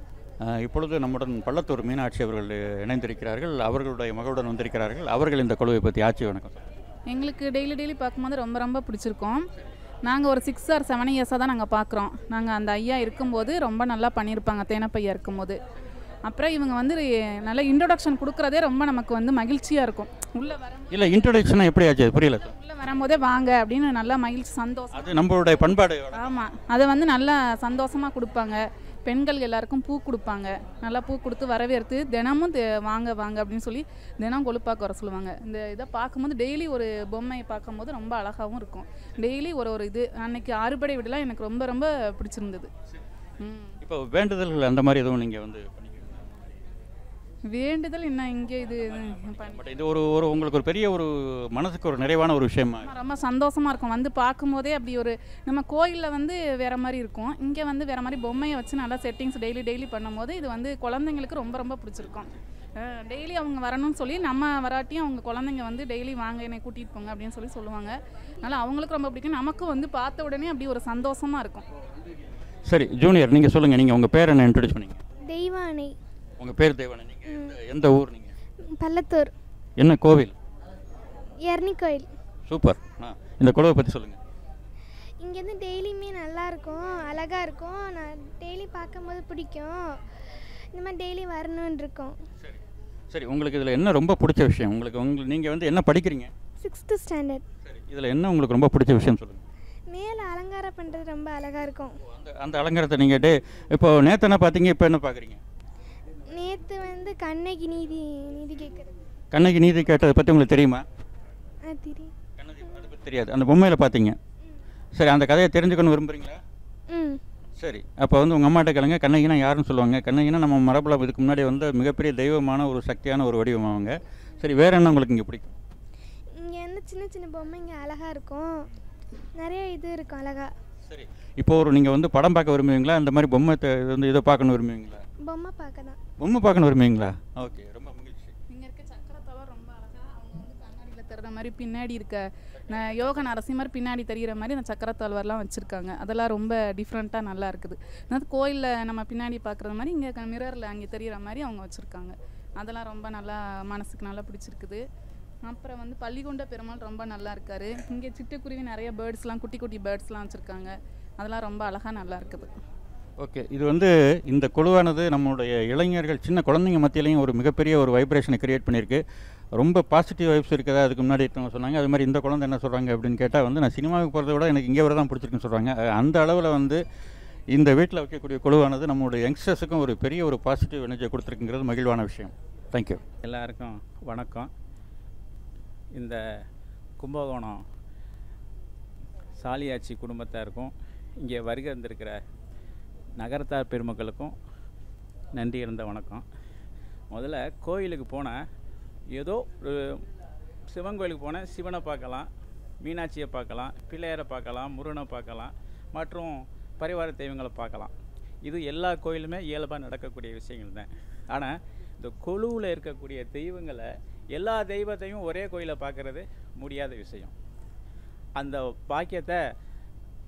இப்பொழுது நம்முடன் பள்ளத்தூர் மீனாட்சி அவர்கள் இணைந்திருக்கிறார்கள். அவர்களுடைய மகளுடன் வந்திருக்கிறார்கள். அவர்கள் இந்த குழுவை பற்றி ஆட்சி வணக்கம். எங்களுக்கு டெய்லி பார்க்கும்போது ரொம்ப பிடிச்சிருக்கோம். நாங்கள் ஒரு 6 or 7 இயர்ஸாக தான் நாங்கள் பார்க்குறோம். நாங்கள் அந்த ஐயா இருக்கும்போது ரொம்ப நல்லா பண்ணியிருப்பாங்க, தேனப்பையா இருக்கும்போது. அப்புறம் இவங்க வந்து நல்ல இன்ட்ரொடக்ஷன் கொடுக்குறதே ரொம்ப நமக்கு வந்து மகிழ்ச்சியாக இருக்கும். உள்ளே வர இல்லை, இன்ட்ரொடக்ஷன் எப்படி ஆச்சு புரியல. உள்ளே வரும்போதே வாங்க அப்படின்னு நல்லா மகிழ்ச்சி, சந்தோஷம். அது நம்மளுடைய பண்பாடு. ஆமாம், அதை வந்து நல்லா சந்தோஷமாக கொடுப்பாங்க. பெண்கள் எல்லாருக்கும் பூ கொடுப்பாங்க. நல்லா பூ கொடுத்து வரவேற்று தினமும் வாங்க அப்படின்னு சொல்லி தினம் கொழுப்பாக்க வர சொல்லுவாங்க. இந்த இதை பார்க்கும்போது டெய்லி ஒரு பொம்மையை பார்க்கும்போது ரொம்ப அழகாகவும் இருக்கும். டெய்லி ஒரு இது அன்னைக்கு அறுபடை விடலாம் எனக்கு ரொம்ப பிடிச்சிருந்தது. இப்போ வேண்டுதல்கள் அந்த மாதிரி எதுவும் நீங்கள் வந்து வேண்டுதல் என்ன இங்கே இது இது ஒரு உங்களுக்கு ஒரு பெரிய ஒரு மனசுக்கு ஒரு நிறைவான ஒரு விஷயமா ரொம்ப சந்தோஷமாக இருக்கும். வந்து பார்க்கும்போதே அப்படி ஒரு நம்ம கோயிலில் வந்து வேறு மாதிரி இருக்கும், இங்கே வந்து வேறு மாதிரி பொம்மையை வச்சு நல்லா செட்டிங்ஸ் டெய்லி பண்ணும்போது இது வந்து குழந்தைங்களுக்கு ரொம்ப பிடிச்சிருக்கும். டெய்லி அவங்க வரணும்னு சொல்லி நம்ம வராட்டியும் அவங்க குழந்தைங்க வந்து டெய்லி வாங்க என்னை கூட்டிகிட்டு போங்க அப்படின்னு சொல்லி சொல்லுவாங்க. அதனால் அவங்களுக்கு ரொம்ப பிடிக்கும். நமக்கும் வந்து பார்த்த உடனே அப்படி ஒரு சந்தோஷமாக இருக்கும். சரி, ஜூனியர் நீங்கள் சொல்லுங்கள், நீங்கள் உங்கள் பேர் என்ன இன்ட்ரோடியூஸ் பண்ணீங்க? தெய்வானை. உங்கள் பேர் தெய்வானை. நீங்கள் எந்த ஊர்? நீங்கள் பள்ளத்தூர். என்ன கோவில்? எர்னி கோயில். சூப்பர். இந்த குழுவை பற்றி சொல்லுங்கள். இங்கேருந்து டெய்லியுமே நல்லாயிருக்கும், அழகாக இருக்கும். நான் டெய்லி பார்க்கும்போது பிடிக்கும். இந்த மாதிரி டெய்லி வரணுன்னு இருக்கோம். சரி, உங்களுக்கு இதில் என்ன ரொம்ப பிடிச்ச விஷயம்? நீங்கள் வந்து என்ன படிக்கிறீங்க? 6th standard. சரி, இதில் என்ன உங்களுக்கு ரொம்ப பிடிச்ச விஷயம் சொல்லுங்கள். மேலே அலங்காரம் பண்ணுறது ரொம்ப அழகாக இருக்கும். அந்த அலங்காரத்தை நீங்கள் இப்போ நேற்று என்ன பார்த்தீங்க, இப்போ என்ன பார்க்குறீங்க? நேற்று வந்து கண்ணகி நீதி கேட்குறது. கண்ணகி நீதி கேட்டதை பற்றி உங்களுக்கு தெரியுமா? தெரியும். அதை பற்றி தெரியாது. அந்த பொம்மையில் பார்த்தீங்க. சரி, அந்த கதையை தெரிஞ்சுக்கணும் விரும்புகிறீங்களா? சரி, அப்போ வந்து உங்கள் அம்மாட்ட கேளுங்க, கண்ணகினா யாருன்னு சொல்லுவாங்க. கண்ணகினா நம்ம மரபில் இதுக்கு முன்னாடி வந்து மிகப்பெரிய தெய்வமான ஒரு சக்தியான ஒரு வடிவம் அவங்க. சரி, வேறு என்ன உங்களுக்கு இங்கே பிடிக்கும்? இங்கே வந்து சின்ன பொம்மை இங்கே அழகாக இருக்கும், நிறைய இது இருக்கும் அழகாக. சரி, இப்போ நீங்கள் வந்து படம் பார்க்க விரும்புவீங்களா, இந்த மாதிரி பொம்மை வந்து இதை பார்க்கணும் விரும்புவீங்களா? பொம்மை பார்க்க தான். பொம்மை பார்க்கணும் விரும்புவீங்களா? ஓகே, ரொம்ப மகிழ்ச்சி. இங்கே இருக்க சக்கரத்தவர் ரொம்ப அழகாக அவங்க வந்து கண்ணாடியில் தர்ற மாதிரி பின்னாடி இருக்க யோக நரசிம்மர் பின்னாடி தெரிகிற மாதிரி அந்த சக்கரத்தாழ்வார்லாம் வச்சுருக்காங்க. அதெல்லாம் ரொம்ப டிஃப்ரெண்ட்டாக நல்லா இருக்குது. அதாவது கோயிலில் நம்ம பின்னாடி பார்க்குற மாதிரி இங்கே மிரரில் அங்கே தெரிகிற மாதிரி அவங்க வச்சுருக்காங்க. அதெல்லாம் ரொம்ப நல்லா மனசுக்கு நல்லா பிடிச்சிருக்குது. அப்புறம் வந்து பள்ளிகொண்ட பெருமாள் ரொம்ப நல்லா இருக்கார். இங்கே சிட்டுக்குருவி நிறைய பேர்ட்ஸ்லாம் குட்டி பேர்ட்ஸ்லாம் வச்சுருக்காங்க. அதெல்லாம் ரொம்ப அழகாக நல்லா இருக்குது. ஓகே, இது வந்து இந்த குழுவானது நம்மளுடைய இளைஞர்கள் சின்ன குழந்தைங்க மத்தியிலையும் ஒரு மிகப்பெரிய ஒரு வைப்ரேஷனை கிரியேட் பண்ணியிருக்கு. ரொம்ப பாசிட்டிவ் வைப்ஸ் இருக்கிறதா அதுக்கு முன்னாடி இருக்கவங்க சொன்னாங்க. அது மாதிரி இந்த குழந்தை என்ன சொல்கிறாங்க அப்படின்னு கேட்டால் வந்து நான் சினிமாவுக்கு போகிறத விட எனக்கு இங்கே வர தான் பிடிச்சிருக்குன்னு சொல்கிறாங்க. அந்த அளவில் வந்து இந்த வீட்டில் வைக்கக்கூடிய குழுவானது நம்மளுடைய யங்ஸ்டர்ஸுக்கும் ஒரு பெரிய ஒரு பாசிட்டிவ் எனர்ஜியை கொடுத்துருக்குங்கிறது மகிழ்வான விஷயம். தேங்க்யூ. எல்லாருக்கும் வணக்கம். இந்த கும்பகோணம் சாலியாச்சி குடும்பத்தாருக்கும் இங்கே வருகை இருந்திருக்கிற நகரத்தார் பெருமக்களுக்கும் நன்றி இருந்த வணக்கம். முதல்ல கோயிலுக்கு போனால் ஏதோ ஒரு சிவன் கோயிலுக்கு போனால் சிவனை பார்க்கலாம், மீனாட்சியை பார்க்கலாம், பிள்ளையாரை பார்க்கலாம், முருகனை பார்க்கலாம், மற்றும் பரிவார தெய்வங்களை பார்க்கலாம். இது எல்லா கோயிலுமே இயல்பாக நடக்கக்கூடிய விஷயங்கள் தான். ஆனால் இந்த கொலுவில் இருக்கக்கூடிய தெய்வங்களை எல்லா தெய்வத்தையும் ஒரே கோயிலை பார்க்குறது முடியாத விஷயம். அந்த பாக்கியத்தை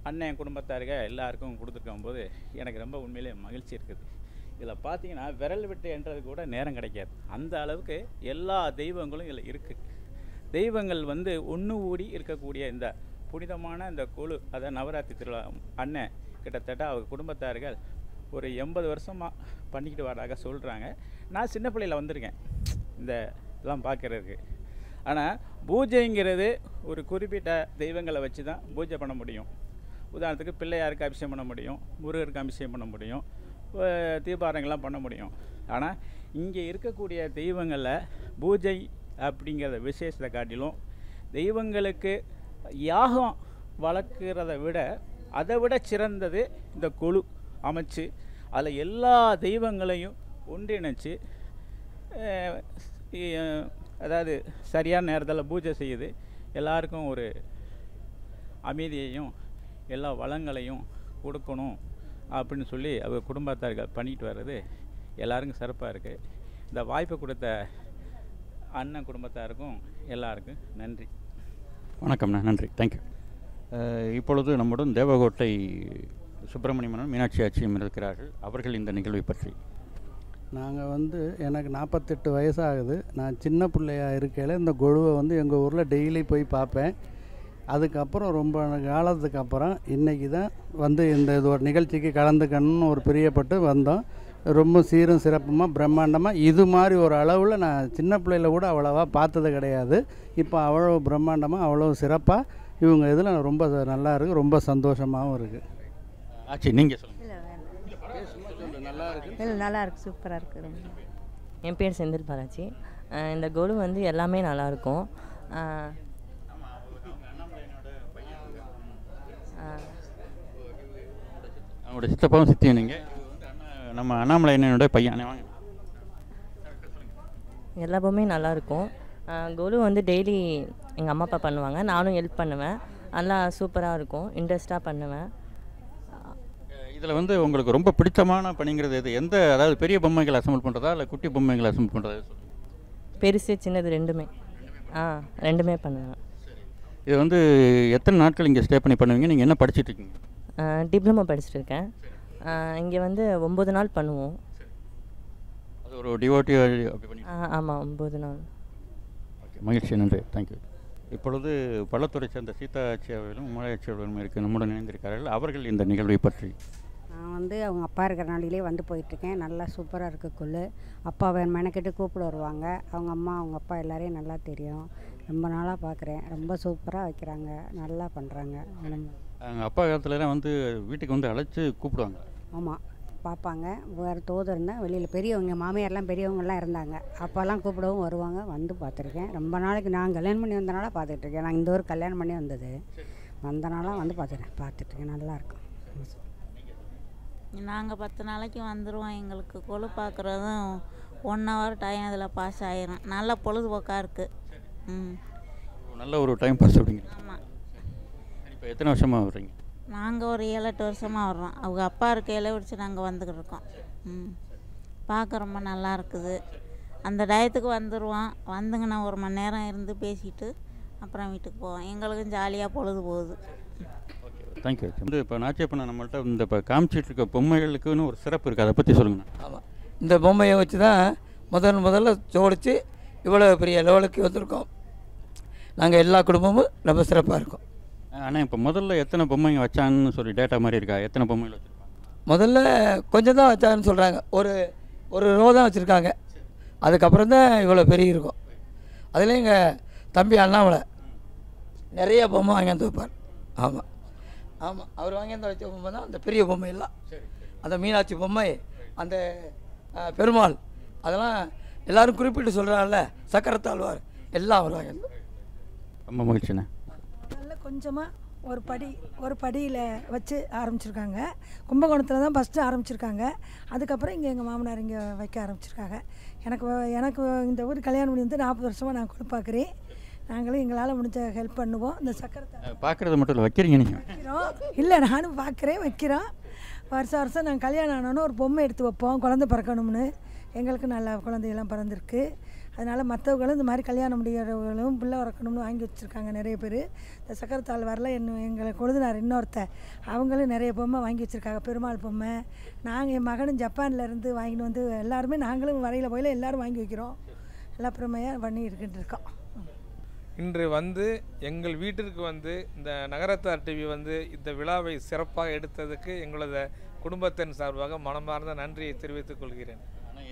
அண்ணன் குடும்பத்தாருக எல்லாருக்கும் கொடுத்துருக்கும் போது எனக்கு ரொம்ப உண்மையிலே மகிழ்ச்சி இருக்குது. இதில் பார்த்தீங்கன்னா விரல் விட்டு என்றது கூட நேரம் கிடைக்காது. அந்த அளவுக்கு எல்லா தெய்வங்களும் இதில் இருக்குது. தெய்வங்கள் வந்து ஒன்று கூடி இருக்கக்கூடிய இந்த புனிதமான இந்த கொலு, அதாவது நவராத்திரி திருவிழா அண்ணன் கிட்டத்தட்ட அவர் குடும்பத்தார்கள் ஒரு 80 வருஷமாக பண்ணிக்கிட்டு வராங்க சொல்கிறாங்க. நான் சின்ன பிள்ளையில் வந்திருக்கேன் இந்த இதெல்லாம் பார்க்குறதுக்கு. ஆனால் பூஜைங்கிறது ஒரு குறிப்பிட்ட தெய்வங்களை வச்சு தான் பூஜை பண்ண முடியும். உதாரணத்துக்கு பிள்ளையாருக்கு அபிஷேகம் பண்ண முடியும், முருகருக்கு அபிஷேகம் பண்ண முடியும், தீபாரங்கள்லாம் பண்ண முடியும். ஆனால் இங்கே இருக்கக்கூடிய தெய்வங்களில் பூஜை அப்படிங்கிற விசேஷத்தை காட்டிலும் தெய்வங்களுக்கு யாகம் வளர்க்குறத விட அதை விட சிறந்தது இந்த கொலு அமைச்சு அதில் எல்லா தெய்வங்களையும் ஒன்றிணைச்சு அதாவது சரியான நேரத்தில் பூஜை செய்யுது. எல்லாருக்கும் ஒரு அமைதியையும் எல்லா வளங்களையும் கொடுக்கணும் அப்படின்னு சொல்லி அவர் குடும்பத்தார்கள் பண்ணிட்டு வர்றது எல்லாருக்கும் சிறப்பாக இருக்குது. இந்த வாய்ப்பு கொடுத்த அண்ணன் குடும்பத்தாருக்கும் எல்லாருக்கும் நன்றி. வணக்கம்ண்ணா. நன்றி. தேங்க்யூ. இப்பொழுது நம்முடன் தேவகோட்டை சுப்பிரமணியன் மீனாட்சி ஆட்சியும் இருக்கிறார்கள். அவர்கள் இந்த நிகழ்வை பற்றி. நாங்கள் வந்து எனக்கு 48 வயசாகுது. நான் சின்ன பிள்ளையாக இருக்கையில் இந்த கொலுவை வந்து எங்கள் ஊரில் டெய்லி போய் பார்ப்பேன். அதுக்கப்புறம் ரொம்ப காலத்துக்கு அப்புறம் இன்றைக்கி தான் வந்து இந்த இது ஒரு நிகழ்ச்சிக்கு கலந்துக்கணும்னு ஒரு பிரியப்பட்டு வந்தோம். ரொம்ப சீரும் சிறப்புமாக பிரம்மாண்டமாக இது மாதிரி ஒரு அளவில் நான் சின்ன பிள்ளையில் கூட அவ்வளோவா பார்த்தது கிடையாது. இப்போ அவ்வளோ பிரம்மாண்டமாக அவ்வளோ சிறப்பாக இவங்க இதில் ரொம்ப நல்லா இருக்குது, ரொம்ப சந்தோஷமாகவும் இருக்குது. ஆச்சு நீங்கள் சொல்லுங்கள். நல்லா இருக்குது, சூப்பராக இருக்குது. ரொம்ப. என் பேர் செந்தில் பாலாஜி. இந்த கொலு வந்து எல்லாமே நல்லாயிருக்கும். அவங்களோட சித்தப்பாவும் சித்தியும் நீங்கள் நம்ம அண்ணாமலை அண்ணனுடைய பையன். எல்லாமே நல்லாயிருக்கும். கொலு வந்து டெய்லி எங்கள் அம்மா அப்பா பண்ணுவாங்க, நானும் ஹெல்ப் பண்ணுவேன். நல்லா சூப்பராக இருக்கும், இன்ட்ரெஸ்ட்டாக பண்ணுவேன். இதில் வந்து உங்களுக்கு ரொம்ப பிடித்தமான பணிங்கிறது எது? எந்த, அதாவது பெரிய பொம்மைகள் அசம்பிள் பண்ணுறதா இல்லை குட்டி பொம்மைகள் அசம்பிள் பண்ணுறதா? பெருசு சின்னது ரெண்டுமே. ரெண்டுமே பண்ணுவேன். இது வந்து எத்தனை நாட்கள் இங்கே ஸ்டே பண்ணி பண்ணுவீங்க? நீங்கள் என்ன படிச்சுட்டு இருக்கீங்க? டிப்ளமோ படிச்சுட்டு இருக்கேன். இங்கே வந்து 9 நாள் பண்ணுவோம். அது ஒரு டிவோட்டி அப்படி பண்ணி? ஆமாம், 9 நாள். ஓகே, மகிழ்ச்சி. நன்றி. தேங்க்யூ. இப்பொழுது பள்ளத்துறை சேர்ந்த சீதா ஆட்சி அவர்களும் உமாயாட்சி அவர்களும் இருக்கு நம்முடன் இணைந்திருக்கிறார்கள். அவர்கள் இந்த நிகழ்வை பற்றி. நான் வந்து அவங்க அப்பா இருக்கிற நாளிலே வந்து போயிட்டுருக்கேன். நல்லா சூப்பராக இருக்குது கொலு. அப்பாவை மெனக்கிட்டு கூப்பிட வருவாங்க. அவங்க அம்மா அவங்க அப்பா எல்லாரையும் நல்லா தெரியும். ரொம்ப நாளாக பார்க்குறேன். ரொம்ப சூப்பராக வைக்கிறாங்க, நல்லா பண்ணுறாங்க. அவங்க அப்பா காலத்துலலாம் வந்து வீட்டுக்கு வந்து அழைச்சி கூப்பிடுவாங்க. ஆமாம், பார்ப்பாங்க. வேறு தோது இருந்தால் வெளியில் பெரியவங்க மாமியார்லாம் பெரியவங்கலாம் இருந்தாங்க. அப்போல்லாம் கூப்பிடவும் வருவாங்க, வந்து பார்த்துருக்கேன். ரொம்ப நாளைக்கு நான் கல்யாணம் பண்ணி வந்தனால பார்த்துட்ருக்கேன். நான் இந்த ஒரு கல்யாணம் பண்ணி வந்தது வந்தனால வந்து பார்த்துட்ருக்கேன். நல்லாயிருக்கும். நாங்கள் 10 நாளைக்கு வந்துடுவோம். எங்களுக்கு கொலு பார்க்குறதும் 1 ஹவர் டைம் அதில் பாஸ் ஆயிரும். நல்ல பொழுதுபோக்காக இருக்குது. நல்ல ஒரு டைம் பாஸ் அப்படிங்க. ஆமாம். இப்போ எத்தனை வருஷமாக வர்றீங்க? நாங்கள் ஒரு 7-8 வருஷமாக வர்றோம். அவங்க அப்பா இருக்கையில் வச்சு நாங்கள் வந்துக்கிட்டு இருக்கோம். பார்க்க ரொம்ப நல்லா இருக்குது. அந்த டயத்துக்கு வந்துடுவோம். வந்துங்கன்னா 1 மணி நேரம் இருந்து பேசிட்டு அப்புறம் வீட்டுக்கு போவோம். எங்களுக்கும் ஜாலியாக பொழுது போகுது. தேங்க்யூ. வந்து இப்போ நாச்சியப்பண்ணா நம்மள்ட்ட இந்த இப்போ காமிச்சிட்டு இருக்க பொம்மைகளுக்குன்னு ஒரு சிறப்பு இருக்குது, அதை பற்றி சொல்லுங்கண்ணா. ஆமாம், இந்த பொம்மையை வச்சு தான் முதல்ல ஜோடித்து இவ்வளோ பெரிய லெவலுக்கு வந்திருக்கோம். நாங்கள் எல்லா குடும்பமும் ரொம்ப சிறப்பாக இருக்கோம். ஆனால் இப்போ முதல்ல எத்தனை பொம்மைங்க வச்சாங்கன்னு சொல்லி டேட்டா மாதிரி இருக்கா? எத்தனை பொம்மைகள் வச்சுருக்காங்க? முதல்ல கொஞ்சம் தான் வச்சாங்கன்னு சொல்கிறாங்க. ஒரு ரோ தான் வச்சுருக்காங்க. அதுக்கப்புறம் தான் இவ்வளோ பெரிய இருக்கும். அதுலேயும் எங்கள் தம்பி அண்ணாமலை நிறைய பொம்மை வாங்கியாந்து வைப்பார். ஆமாம் ஆமாம், அவர் வாங்கியாந்து வச்ச பொம்மை தான் அந்த பெரிய பொம்மை எல்லாம். அந்த மீனாட்சி பொம்மை, அந்த பெருமாள், அதெல்லாம் எல்லோரும் குறிப்பிட்டு சொல்கிறாங்கல்ல, சக்கரத்தாழ்வார் எல்லாம் அவர் வாங்கியாந்து. ரொம்ப மகிழ்ச்சிண்ணே. நல்ல கொஞ்சமாக ஒரு படியில் வச்சு ஆரம்பிச்சிருக்காங்க. கும்பகோணத்தில் தான் ஃபஸ்ட்டு ஆரம்பிச்சிருக்காங்க. அதுக்கப்புறம் இங்கே எங்கள் மாமனார் இங்கே வைக்க ஆரம்பிச்சிருக்காங்க. எனக்கு இந்த ஊர் கல்யாணம் பண்ணி வந்து 40 வருஷமாக நான் கொடு பார்க்குறேன். நாங்களும் எங்களால் முடிஞ்ச ஹெல்ப் பண்ணுவோம். இந்த சக்கரத்தை பார்க்குறது மட்டும் இல்லை, வைக்கிறீங்க நீங்கள்? வைக்கிறோம். இல்லை, நானும் பார்க்குறேன், வைக்கிறோம். வருஷம் நாங்கள் கல்யாணம் ஆனோன்னு ஒரு பொம்மை எடுத்து வைப்போம், குழந்தை பிறக்கணும்னு. எங்களுக்கு நல்ல குழந்தையெல்லாம் பிறந்திருக்கு. அதனால் மற்றவங்களும் இந்த மாதிரி கல்யாணம் முடிகிறவங்களும் பிள்ளை பிறக்கணும்னு வாங்கி வச்சுருக்காங்க நிறைய பேர். இந்த சக்கரத்தாழ்வாரில் எங்களை கொழுதினார் இன்னொருத்தர், அவங்களும் நிறைய பொம்மை வாங்கி வச்சுருக்காங்க, பெருமாள் பொம்மை. நாங்கள் என் மகனும் ஜப்பானில் இருந்து வாங்கிட்டு வந்து எல்லாருமே நாங்களும் வரையில் போயில எல்லோரும் வாங்கி வைக்கிறோம். எல்லாம் பெருமையாக பண்ணி இருக்கிட்டு இருக்கோம். இன்று வந்து எங்கள் வீட்டிற்கு வந்து இந்த நகரத்தார் டிவி வந்து இந்த விழாவை சிறப்பாக எடுத்ததுக்கு எங்களது குடும்பத்தின் சார்பாக மனமார்ந்த நன்றியை தெரிவித்துக் கொள்கிறேன்.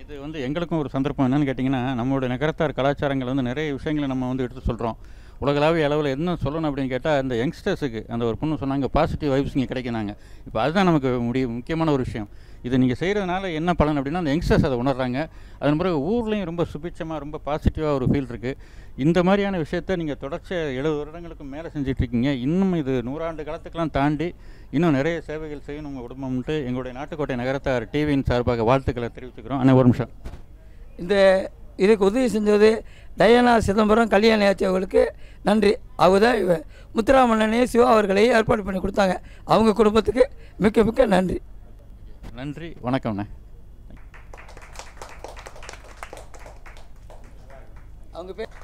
இது வந்து எங்களுக்கும் ஒரு சந்தர்ப்பம் என்னென்னு கேட்டிங்கன்னா, நம்மளுடைய நகரத்தார் கலாச்சாரங்கள் வந்து நிறைய விஷயங்களை நம்ம வந்து எடுத்து சொல்கிறோம். உலகளாவிய அளவில் என்ன சொல்லணும் அப்படின்னு கேட்டால், இந்த யங்ஸ்டர்ஸுக்கு அந்த ஒரு பொண்ணு சொன்னாங்க, பாசிட்டிவ் வைப்ஸ் இங்கே கிடைக்கினாங்க. இப்போ அதுதான் நமக்கு முக்கியமான ஒரு விஷயம். இது நீங்கள் செய்கிறதுனால என்ன பலன் அப்படின்னா, அந்த யங்ஸ்டர்ஸ் அதை உணர்றாங்க. அதன் பிறகு ஊர்லேயும் ரொம்ப சுபிட்சமாக, ரொம்ப பாசிட்டிவாக ஒரு ஃபீல் இருக்குது. இந்த மாதிரியான விஷயத்தை நீங்கள் தொடர்ச்சியாக 70 வருடங்களுக்கு மேலே செஞ்சிட்ருக்கீங்க. இன்னும் இது 100 ஆண்டு காலத்துக்கெல்லாம் தாண்டி இன்னும் நிறைய சேவைகள் செய்யணும் உங்கள் குடும்பம்ட்டு எங்களுடைய நாட்டுக்கோட்டை நகரத்தார் டிவியின் சார்பாக வாழ்த்துக்களை தெரிவிச்சுக்கிறோம். ஆனால் ஒரு நிமிஷம், இந்த இதுக்கு உதவி செஞ்சது டயானா சிதம்பரம் கல்யாணி ஆட்சி அவர்களுக்கு நன்றி. அவங்க தான் முத்துராமண்ணனே சிவா அவர்களை ஏற்பாடு பண்ணி கொடுத்தாங்க. அவங்க குடும்பத்துக்கு மிக்க மிக்க நன்றி. நன்றி, வணக்கம்ண்ணே. அவங்க பேர்